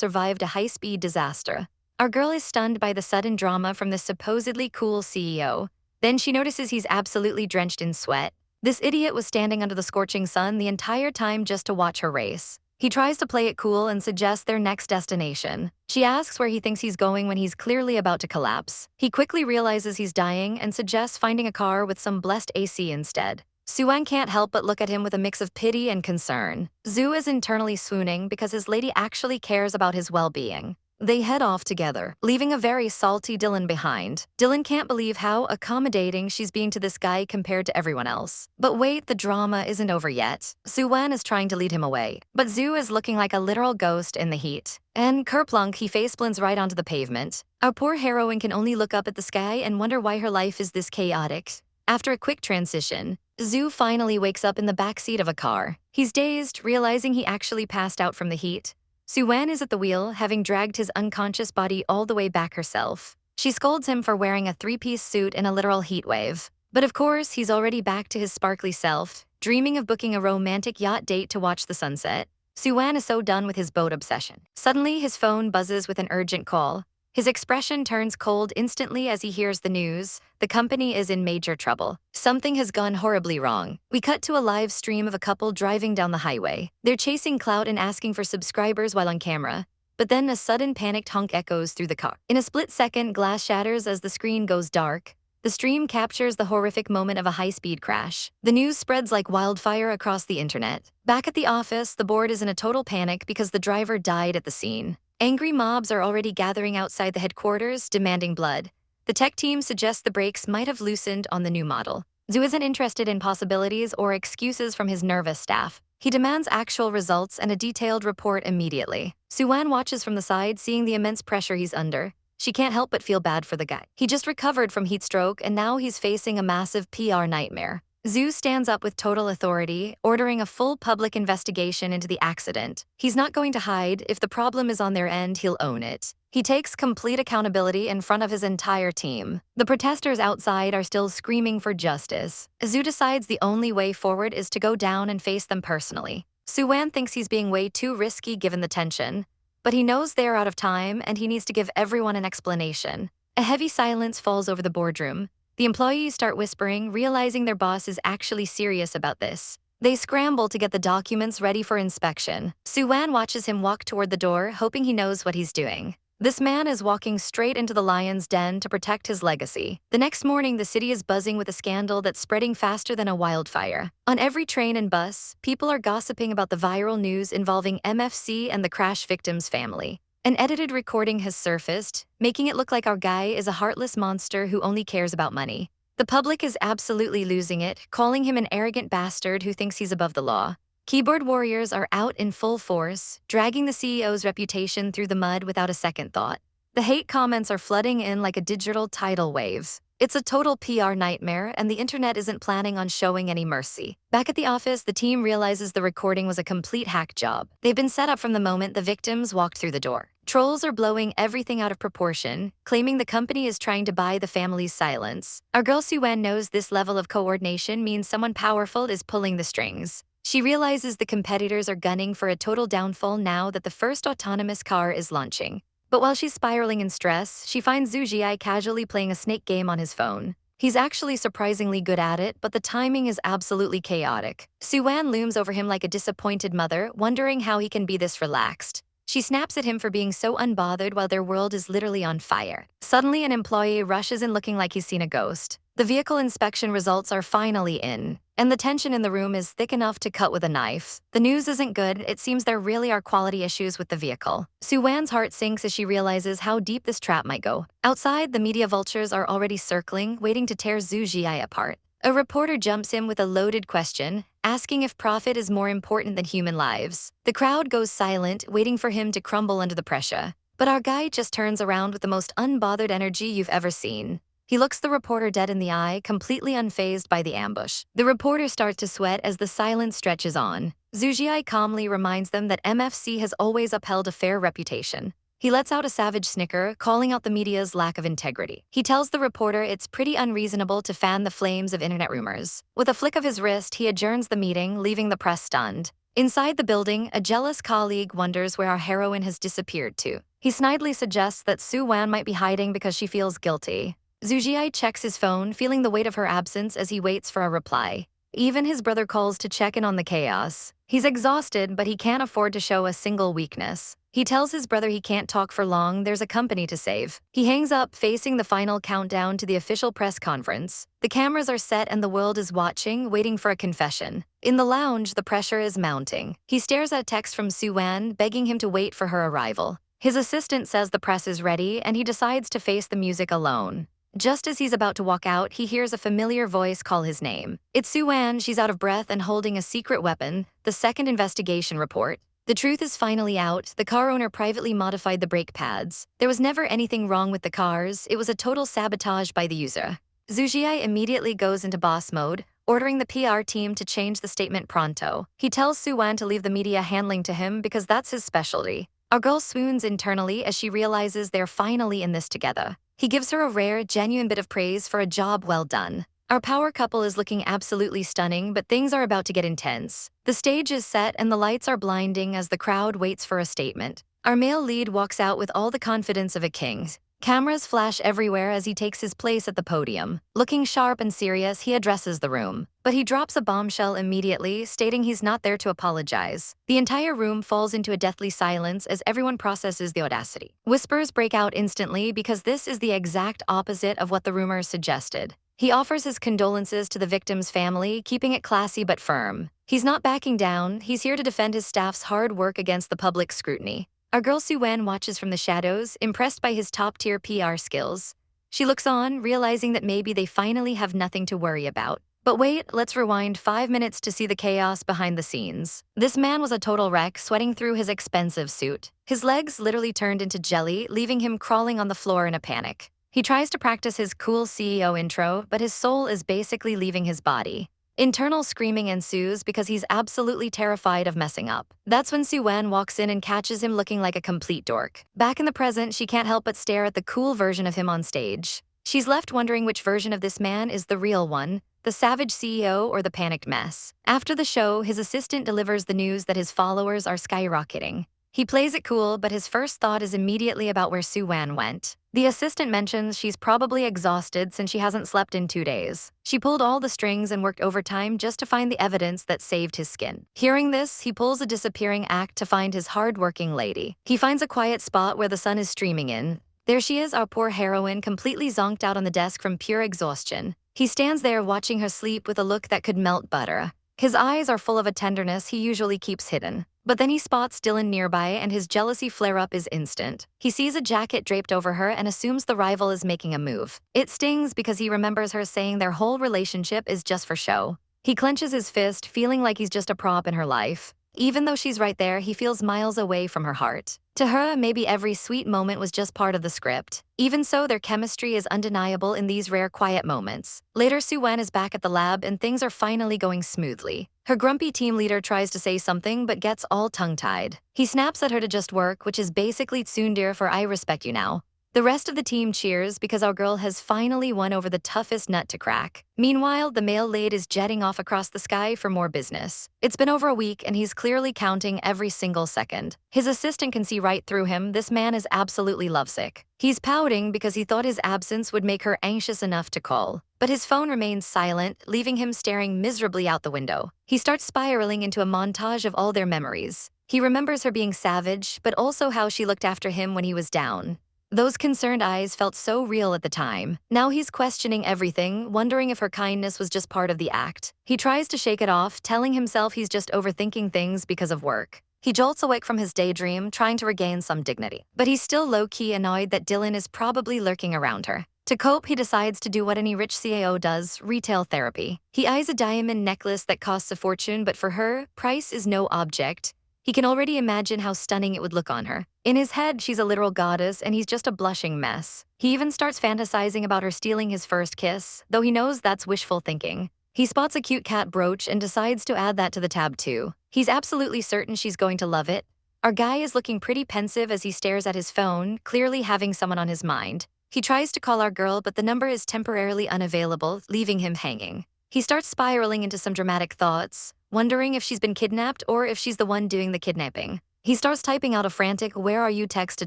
[SPEAKER 1] survived a high-speed disaster. Our girl is stunned by the sudden drama from this supposedly cool CEO. Then she notices he's absolutely drenched in sweat. This idiot was standing under the scorching sun the entire time just to watch her race. He tries to play it cool and suggests their next destination. She asks where he thinks he's going when he's clearly about to collapse. He quickly realizes he's dying and suggests finding a car with some blessed AC instead. Suwan can't help but look at him with a mix of pity and concern. Xu is internally swooning because his lady actually cares about his well-being. They head off together, leaving a very salty Dylan behind. Dylan can't believe how accommodating she's being to this guy compared to everyone else. But wait, the drama isn't over yet. Suwan is trying to lead him away, but Xu is looking like a literal ghost in the heat. And kerplunk, he faceplants right onto the pavement. Our poor heroine can only look up at the sky and wonder why her life is this chaotic. After a quick transition, Xu finally wakes up in the backseat of a car. He's dazed, realizing he actually passed out from the heat. Suwan is at the wheel, having dragged his unconscious body all the way back herself. She scolds him for wearing a three-piece suit in a literal heat wave. But of course, he's already back to his sparkly self, dreaming of booking a romantic yacht date to watch the sunset. Suwan is so done with his boat obsession. Suddenly, his phone buzzes with an urgent call. His expression turns cold instantly as he hears the news. The company is in major trouble. Something has gone horribly wrong. We cut to a live stream of a couple driving down the highway. They're chasing clout and asking for subscribers while on camera. But then a sudden panicked honk echoes through the car. In a split second, glass shatters as the screen goes dark. The stream captures the horrific moment of a high-speed crash. The news spreads like wildfire across the internet. Back at the office, the board is in a total panic because the driver died at the scene. Angry mobs are already gathering outside the headquarters, demanding blood. The tech team suggests the brakes might have loosened on the new model. Xu isn't interested in possibilities or excuses from his nervous staff. He demands actual results and a detailed report immediately. Suwan watches from the side, seeing the immense pressure he's under. She can't help but feel bad for the guy. He just recovered from heat stroke and now he's facing a massive PR nightmare. Xu stands up with total authority, ordering a full public investigation into the accident. He's not going to hide. If the problem is on their end, he'll own it. He takes complete accountability in front of his entire team. The protesters outside are still screaming for justice. Xu decides the only way forward is to go down and face them personally. Suwan thinks he's being way too risky given the tension, but he knows they're out of time and he needs to give everyone an explanation. A heavy silence falls over the boardroom. The employees start whispering, realizing their boss is actually serious about this. They scramble to get the documents ready for inspection. Suwan watches him walk toward the door, hoping he knows what he's doing. This man is walking straight into the lion's den to protect his legacy. The next morning, the city is buzzing with a scandal that's spreading faster than a wildfire. On every train and bus, people are gossiping about the viral news involving MFC and the crash victim's family. An edited recording has surfaced, making it look like our guy is a heartless monster who only cares about money. The public is absolutely losing it, calling him an arrogant bastard who thinks he's above the law. Keyboard warriors are out in full force, dragging the CEO's reputation through the mud without a second thought. The hate comments are flooding in like a digital tidal wave. It's a total PR nightmare, and the internet isn't planning on showing any mercy. Back at the office, the team realizes the recording was a complete hack job. They've been set up from the moment the victims walked through the door. Trolls are blowing everything out of proportion, claiming the company is trying to buy the family's silence. Our girl Suwan knows this level of coordination means someone powerful is pulling the strings. She realizes the competitors are gunning for a total downfall now that the first autonomous car is launching. But while she's spiraling in stress, she finds Xu Zhiye casually playing a snake game on his phone. He's actually surprisingly good at it, but the timing is absolutely chaotic. Suwan looms over him like a disappointed mother, wondering how he can be this relaxed. She snaps at him for being so unbothered while their world is literally on fire. Suddenly, an employee rushes in looking like he's seen a ghost. The vehicle inspection results are finally in, and the tension in the room is thick enough to cut with a knife. The news isn't good. It seems there really are quality issues with the vehicle. Suwan's heart sinks as she realizes how deep this trap might go. Outside, the media vultures are already circling, waiting to tear Xu Zhiye apart. A reporter jumps in with a loaded question, asking if profit is more important than human lives. The crowd goes silent, waiting for him to crumble under the pressure. But our guy just turns around with the most unbothered energy you've ever seen. He looks the reporter dead in the eye, completely unfazed by the ambush. The reporter starts to sweat as the silence stretches on. Xu Zhiye calmly reminds them that MFC has always upheld a fair reputation. He lets out a savage snicker, calling out the media's lack of integrity. He tells the reporter it's pretty unreasonable to fan the flames of internet rumors. With a flick of his wrist, he adjourns the meeting, leaving the press stunned. Inside the building, a jealous colleague wonders where our heroine has disappeared to. He snidely suggests that Suwan might be hiding because she feels guilty. Xu Zhiye checks his phone, feeling the weight of her absence as he waits for a reply. Even his brother calls to check in on the chaos. He's exhausted, but he can't afford to show a single weakness. He tells his brother he can't talk for long, there's a company to save. He hangs up, facing the final countdown to the official press conference. The cameras are set and the world is watching, waiting for a confession. In the lounge, the pressure is mounting. He stares at a text from Suwan, begging him to wait for her arrival. His assistant says the press is ready, and he decides to face the music alone. Just as he's about to walk out, he hears a familiar voice call his name. It's Suwan. She's out of breath and holding a secret weapon, the second investigation report. The truth is finally out. The car owner privately modified the brake pads. There was never anything wrong with the cars. It was a total sabotage by the user. Xu Zhiye immediately goes into boss mode, ordering the PR team to change the statement pronto. He tells Suwan to leave the media handling to him because that's his specialty. Our girl swoons internally as she realizes they're finally in this together. He gives her a rare, genuine bit of praise for a job well done. Our power couple is looking absolutely stunning, but things are about to get intense. The stage is set and the lights are blinding as the crowd waits for a statement. Our male lead walks out with all the confidence of a king. Cameras flash everywhere as he takes his place at the podium. Looking sharp and serious, he addresses the room. But he drops a bombshell immediately, stating he's not there to apologize. The entire room falls into a deathly silence as everyone processes the audacity. Whispers break out instantly because this is the exact opposite of what the rumors suggested. He offers his condolences to the victim's family, keeping it classy but firm. He's not backing down. He's here to defend his staff's hard work against the public scrutiny. Our girl Suwan watches from the shadows, impressed by his top-tier PR skills. She looks on, realizing that maybe they finally have nothing to worry about. But wait, let's rewind 5 minutes to see the chaos behind the scenes. This man was a total wreck, sweating through his expensive suit. His legs literally turned into jelly, leaving him crawling on the floor in a panic. He tries to practice his cool CEO intro, but his soul is basically leaving his body. Internal screaming ensues because he's absolutely terrified of messing up. That's when Suwan walks in and catches him looking like a complete dork. Back in the present, she can't help but stare at the cool version of him on stage. She's left wondering which version of this man is the real one, the savage CEO or the panicked mess. After the show, his assistant delivers the news that his followers are skyrocketing. He plays it cool, but his first thought is immediately about where Suwan went. The assistant mentions she's probably exhausted since she hasn't slept in 2 days. She pulled all the strings and worked overtime just to find the evidence that saved his skin. Hearing this, he pulls a disappearing act to find his hard-working lady. He finds a quiet spot where the sun is streaming in. There she is, our poor heroine, completely zonked out on the desk from pure exhaustion. He stands there watching her sleep with a look that could melt butter. His eyes are full of a tenderness he usually keeps hidden. But then he spots Dylan nearby and his jealousy flare-up is instant. He sees a jacket draped over her and assumes the rival is making a move. It stings because he remembers her saying their whole relationship is just for show. He clenches his fist, feeling like he's just a prop in her life. Even though she's right there, he feels miles away from her heart. To her, maybe every sweet moment was just part of the script. Even so, their chemistry is undeniable in these rare quiet moments. Later, Suwan is back at the lab and things are finally going smoothly. Her grumpy team leader tries to say something but gets all tongue-tied. He snaps at her to just work, which is basically tsundere for I respect you now. The rest of the team cheers because our girl has finally won over the toughest nut to crack. Meanwhile, the male lead is jetting off across the sky for more business. It's been over a week and he's clearly counting every single second. His assistant can see right through him. This man is absolutely lovesick. He's pouting because he thought his absence would make her anxious enough to call. But his phone remains silent, leaving him staring miserably out the window. He starts spiraling into a montage of all their memories. He remembers her being savage, but also how she looked after him when he was down. Those concerned eyes felt so real at the time. Now he's questioning everything, wondering if her kindness was just part of the act. He tries to shake it off, telling himself he's just overthinking things because of work. He jolts awake from his daydream, trying to regain some dignity. But he's still low-key annoyed that Dylan is probably lurking around her. To cope, he decides to do what any rich CAO does, retail therapy. He eyes a diamond necklace that costs a fortune, but for her, price is no object. He can already imagine how stunning it would look on her. In his head, she's a literal goddess, and he's just a blushing mess. He even starts fantasizing about her stealing his first kiss, though he knows that's wishful thinking. He spots a cute cat brooch and decides to add that to the tab too. He's absolutely certain she's going to love it. Our guy is looking pretty pensive as he stares at his phone, clearly having someone on his mind. He tries to call our girl, but the number is temporarily unavailable, leaving him hanging. He starts spiraling into some dramatic thoughts, wondering if she's been kidnapped or if she's the one doing the kidnapping. He starts typing out a frantic "where are you" text to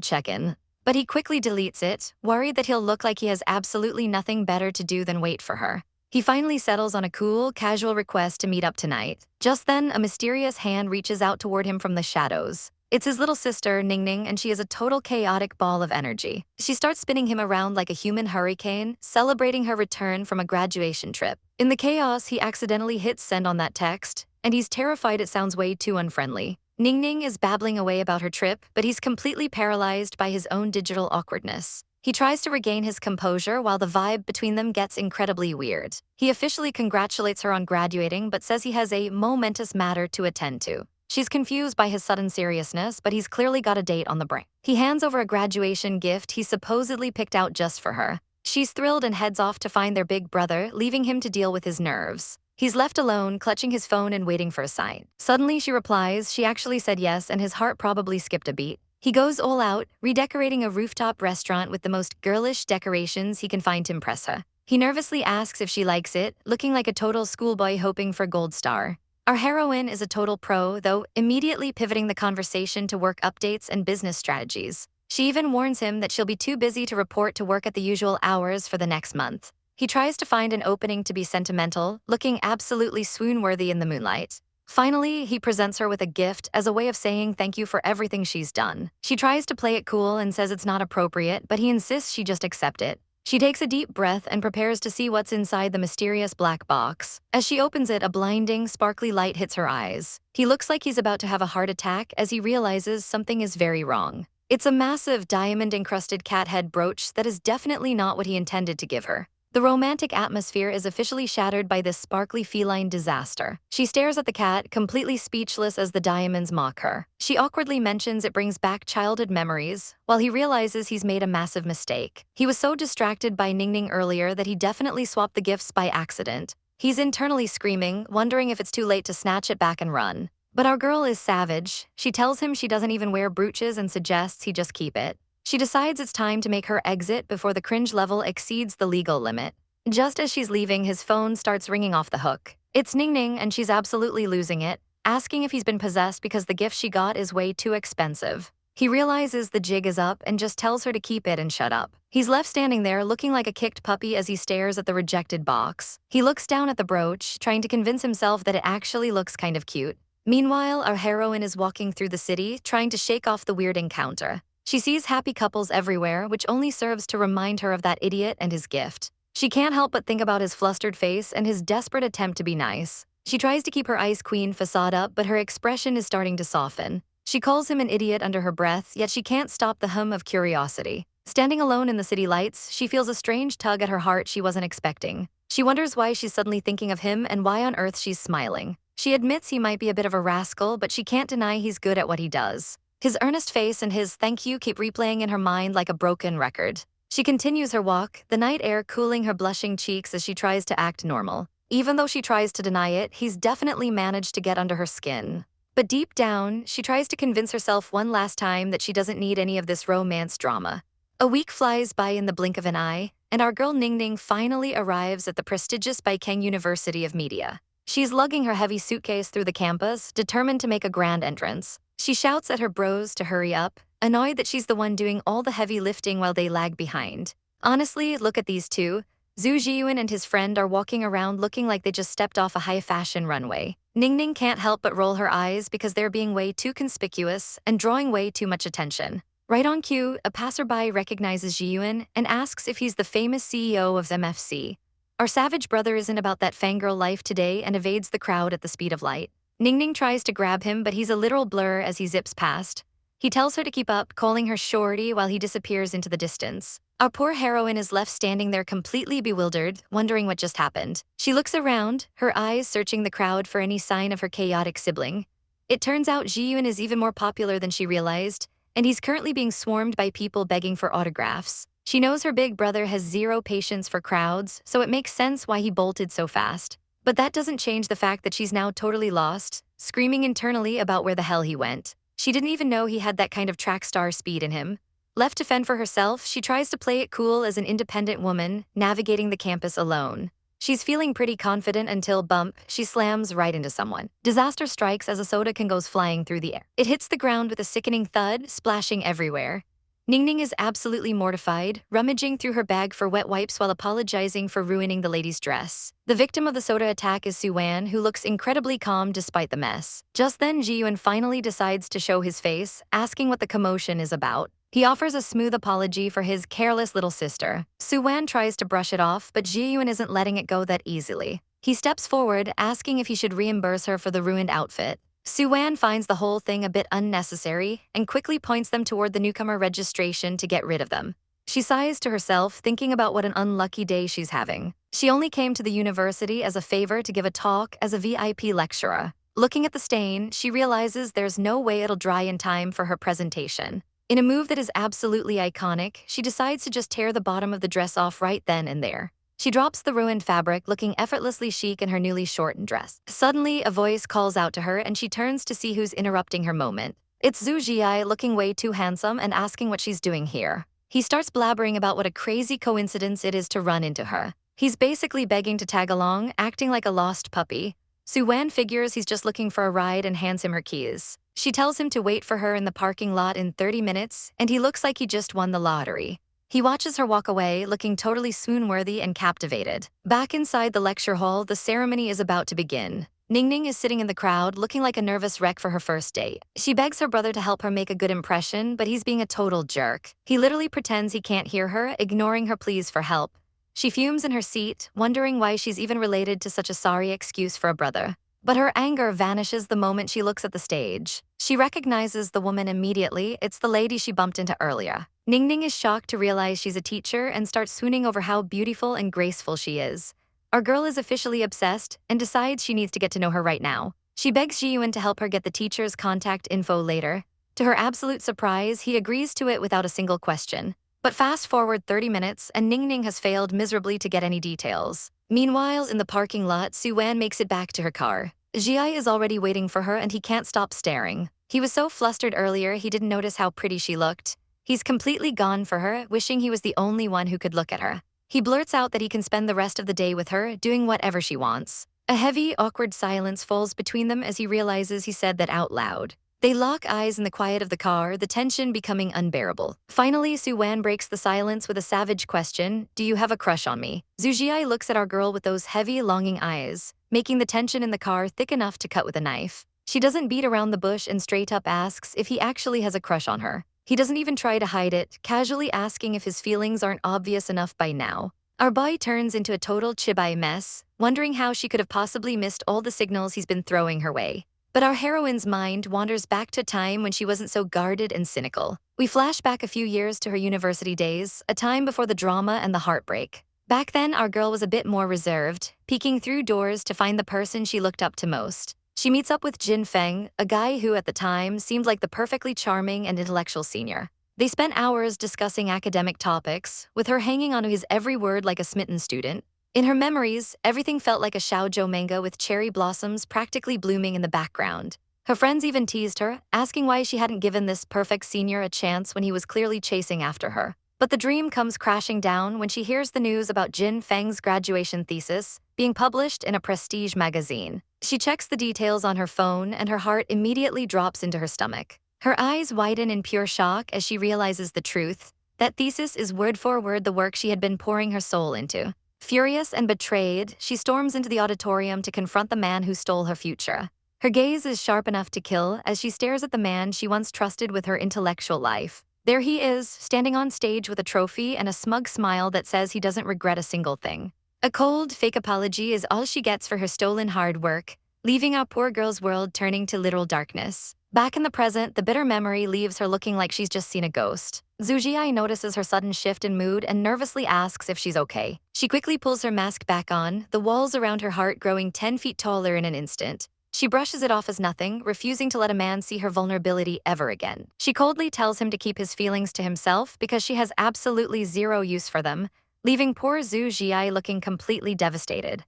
[SPEAKER 1] check in, but he quickly deletes it, worried that he'll look like he has absolutely nothing better to do than wait for her. He finally settles on a cool, casual request to meet up tonight. Just then, a mysterious hand reaches out toward him from the shadows. It's his little sister, Ningning, and she is a total chaotic ball of energy. She starts spinning him around like a human hurricane, celebrating her return from a graduation trip. In the chaos, he accidentally hits send on that text, and he's terrified it sounds way too unfriendly. Ningning is babbling away about her trip, but he's completely paralyzed by his own digital awkwardness. He tries to regain his composure while the vibe between them gets incredibly weird. He officially congratulates her on graduating, but says he has a momentous matter to attend to. She's confused by his sudden seriousness, but he's clearly got a date on the brain. He hands over a graduation gift he supposedly picked out just for her. She's thrilled and heads off to find their big brother, leaving him to deal with his nerves. He's left alone, clutching his phone and waiting for a sign. Suddenly she replies she actually said yes, and his heart probably skipped a beat. He goes all out, redecorating a rooftop restaurant with the most girlish decorations he can find to impress her. He nervously asks if she likes it, looking like a total schoolboy hoping for a gold star. Our heroine is a total pro, though, immediately pivoting the conversation to work updates and business strategies. She even warns him that she'll be too busy to report to work at the usual hours for the next month. He tries to find an opening to be sentimental, looking absolutely swoon-worthy in the moonlight. Finally, he presents her with a gift as a way of saying thank you for everything she's done. She tries to play it cool and says it's not appropriate, but he insists she just accept it. She takes a deep breath and prepares to see what's inside the mysterious black box. As she opens it, a blinding, sparkly light hits her eyes. He looks like he's about to have a heart attack as he realizes something is very wrong. It's a massive diamond-encrusted cat head brooch that is definitely not what he intended to give her. The romantic atmosphere is officially shattered by this sparkly feline disaster. She stares at the cat, completely speechless as the diamonds mock her. She awkwardly mentions it brings back childhood memories, while he realizes he's made a massive mistake. He was so distracted by Ningning earlier that he definitely swapped the gifts by accident. He's internally screaming, wondering if it's too late to snatch it back and run. But our girl is savage. She tells him she doesn't even wear brooches and suggests he just keep it. She decides it's time to make her exit before the cringe level exceeds the legal limit. Just as she's leaving, his phone starts ringing off the hook. It's Ningning, and she's absolutely losing it, asking if he's been possessed because the gift she got is way too expensive. He realizes the jig is up and just tells her to keep it and shut up. He's left standing there looking like a kicked puppy as he stares at the rejected box. He looks down at the brooch, trying to convince himself that it actually looks kind of cute. Meanwhile, our heroine is walking through the city, trying to shake off the weird encounter. She sees happy couples everywhere, which only serves to remind her of that idiot and his gift. She can't help but think about his flustered face and his desperate attempt to be nice. She tries to keep her ice queen facade up, but her expression is starting to soften. She calls him an idiot under her breath, yet she can't stop the hum of curiosity. Standing alone in the city lights, she feels a strange tug at her heart she wasn't expecting. She wonders why she's suddenly thinking of him and why on earth she's smiling. She admits he might be a bit of a rascal, but she can't deny he's good at what he does. His earnest face and his thank you keep replaying in her mind like a broken record. She continues her walk, the night air cooling her blushing cheeks as she tries to act normal. Even though she tries to deny it, he's definitely managed to get under her skin. But deep down, she tries to convince herself one last time that she doesn't need any of this romance drama. A week flies by in the blink of an eye, and our girl Ningning finally arrives at the prestigious Baikeng University of Media. She's lugging her heavy suitcase through the campus, determined to make a grand entrance. She shouts at her bros to hurry up, annoyed that she's the one doing all the heavy lifting while they lag behind. Honestly, look at these two. Xu Zhiye and his friend are walking around looking like they just stepped off a high-fashion runway. Ningning can't help but roll her eyes because they're being way too conspicuous and drawing way too much attention. Right on cue, a passerby recognizes Jiyuan and asks if he's the famous CEO of MFC. Our savage brother isn't about that fangirl life today and evades the crowd at the speed of light. Ningning tries to grab him, but he's a literal blur as he zips past. He tells her to keep up, calling her shorty while he disappears into the distance. Our poor heroine is left standing there completely bewildered, wondering what just happened. She looks around, her eyes searching the crowd for any sign of her chaotic sibling. It turns out Jiyuan is even more popular than she realized, and he's currently being swarmed by people begging for autographs. She knows her big brother has zero patience for crowds, so it makes sense why he bolted so fast. But that doesn't change the fact that she's now totally lost, screaming internally about where the hell he went. She didn't even know he had that kind of track star speed in him. Left to fend for herself, she tries to play it cool as an independent woman, navigating the campus alone. She's feeling pretty confident until, bump, she slams right into someone. Disaster strikes as a soda can goes flying through the air. It hits the ground with a sickening thud, splashing everywhere. Ningning is absolutely mortified, rummaging through her bag for wet wipes while apologizing for ruining the lady's dress. The victim of the soda attack is Suwan, who looks incredibly calm despite the mess. Just then, Jiyuan finally decides to show his face, asking what the commotion is about. He offers a smooth apology for his careless little sister. Suwan tries to brush it off, but Jiyuan isn't letting it go that easily. He steps forward, asking if he should reimburse her for the ruined outfit. Suwan finds the whole thing a bit unnecessary and quickly points them toward the newcomer registration to get rid of them. She sighs to herself, thinking about what an unlucky day she's having. She only came to the university as a favor to give a talk as a VIP lecturer. Looking at the stain, she realizes there's no way it'll dry in time for her presentation. In a move that is absolutely iconic, she decides to just tear the bottom of the dress off right then and there. She drops the ruined fabric, looking effortlessly chic in her newly shortened dress. Suddenly, a voice calls out to her and she turns to see who's interrupting her moment. It's Xu Zhiye, looking way too handsome and asking what she's doing here. He starts blabbering about what a crazy coincidence it is to run into her. He's basically begging to tag along, acting like a lost puppy. Suwan figures he's just looking for a ride and hands him her keys. She tells him to wait for her in the parking lot in 30 minutes, and he looks like he just won the lottery. He watches her walk away, looking totally swoon-worthy and captivated. Back inside the lecture hall, the ceremony is about to begin. Ningning is sitting in the crowd, looking like a nervous wreck for her first date. She begs her brother to help her make a good impression, but he's being a total jerk. He literally pretends he can't hear her, ignoring her pleas for help. She fumes in her seat, wondering why she's even related to such a sorry excuse for a brother. But her anger vanishes the moment she looks at the stage. She recognizes the woman immediately. It's the lady she bumped into earlier. Ningning is shocked to realize she's a teacher and starts swooning over how beautiful and graceful she is. Our girl is officially obsessed and decides she needs to get to know her right now. She begs Jiyuan to help her get the teacher's contact info later. To her absolute surprise, he agrees to it without a single question. But fast forward 30 minutes and Ningning has failed miserably to get any details. Meanwhile, in the parking lot, Suwan makes it back to her car. Jia is already waiting for her and he can't stop staring. He was so flustered earlier he didn't notice how pretty she looked. He's completely gone for her, wishing he was the only one who could look at her. He blurts out that he can spend the rest of the day with her, doing whatever she wants. A heavy, awkward silence falls between them as he realizes he said that out loud. They lock eyes in the quiet of the car, the tension becoming unbearable. Finally, Suwan breaks the silence with a savage question, "Do you have a crush on me?" Xu Zhiye looks at our girl with those heavy, longing eyes, making the tension in the car thick enough to cut with a knife. She doesn't beat around the bush and straight up asks if he actually has a crush on her. He doesn't even try to hide it, casually asking if his feelings aren't obvious enough by now. Our boy turns into a total chibai mess, wondering how she could have possibly missed all the signals he's been throwing her way. But our heroine's mind wanders back to time when she wasn't so guarded and cynical. We flash back a few years to her university days, a time before the drama and the heartbreak. Back then, our girl was a bit more reserved, peeking through doors to find the person she looked up to most. She meets up with Jin Feng, a guy who at the time seemed like the perfectly charming and intellectual senior. They spent hours discussing academic topics, with her hanging onto his every word like a smitten student. In her memories, everything felt like a shoujo manga with cherry blossoms practically blooming in the background. Her friends even teased her, asking why she hadn't given this perfect senior a chance when he was clearly chasing after her. But the dream comes crashing down when she hears the news about Jin Feng's graduation thesis being published in a prestige magazine. She checks the details on her phone and her heart immediately drops into her stomach. Her eyes widen in pure shock as she realizes the truth. That thesis is word for word the work she had been pouring her soul into. Furious and betrayed, she storms into the auditorium to confront the man who stole her future. Her gaze is sharp enough to kill as she stares at the man she once trusted with her intellectual life. There he is, standing on stage with a trophy and a smug smile that says he doesn't regret a single thing. A cold, fake apology is all she gets for her stolen hard work, leaving our poor girl's world turning to literal darkness. Back in the present, the bitter memory leaves her looking like she's just seen a ghost. Xu Zhiye notices her sudden shift in mood and nervously asks if she's okay. She quickly pulls her mask back on, the walls around her heart growing 10 feet taller in an instant. She brushes it off as nothing, refusing to let a man see her vulnerability ever again. She coldly tells him to keep his feelings to himself because she has absolutely zero use for them, leaving poor Xu Zhiye looking completely devastated.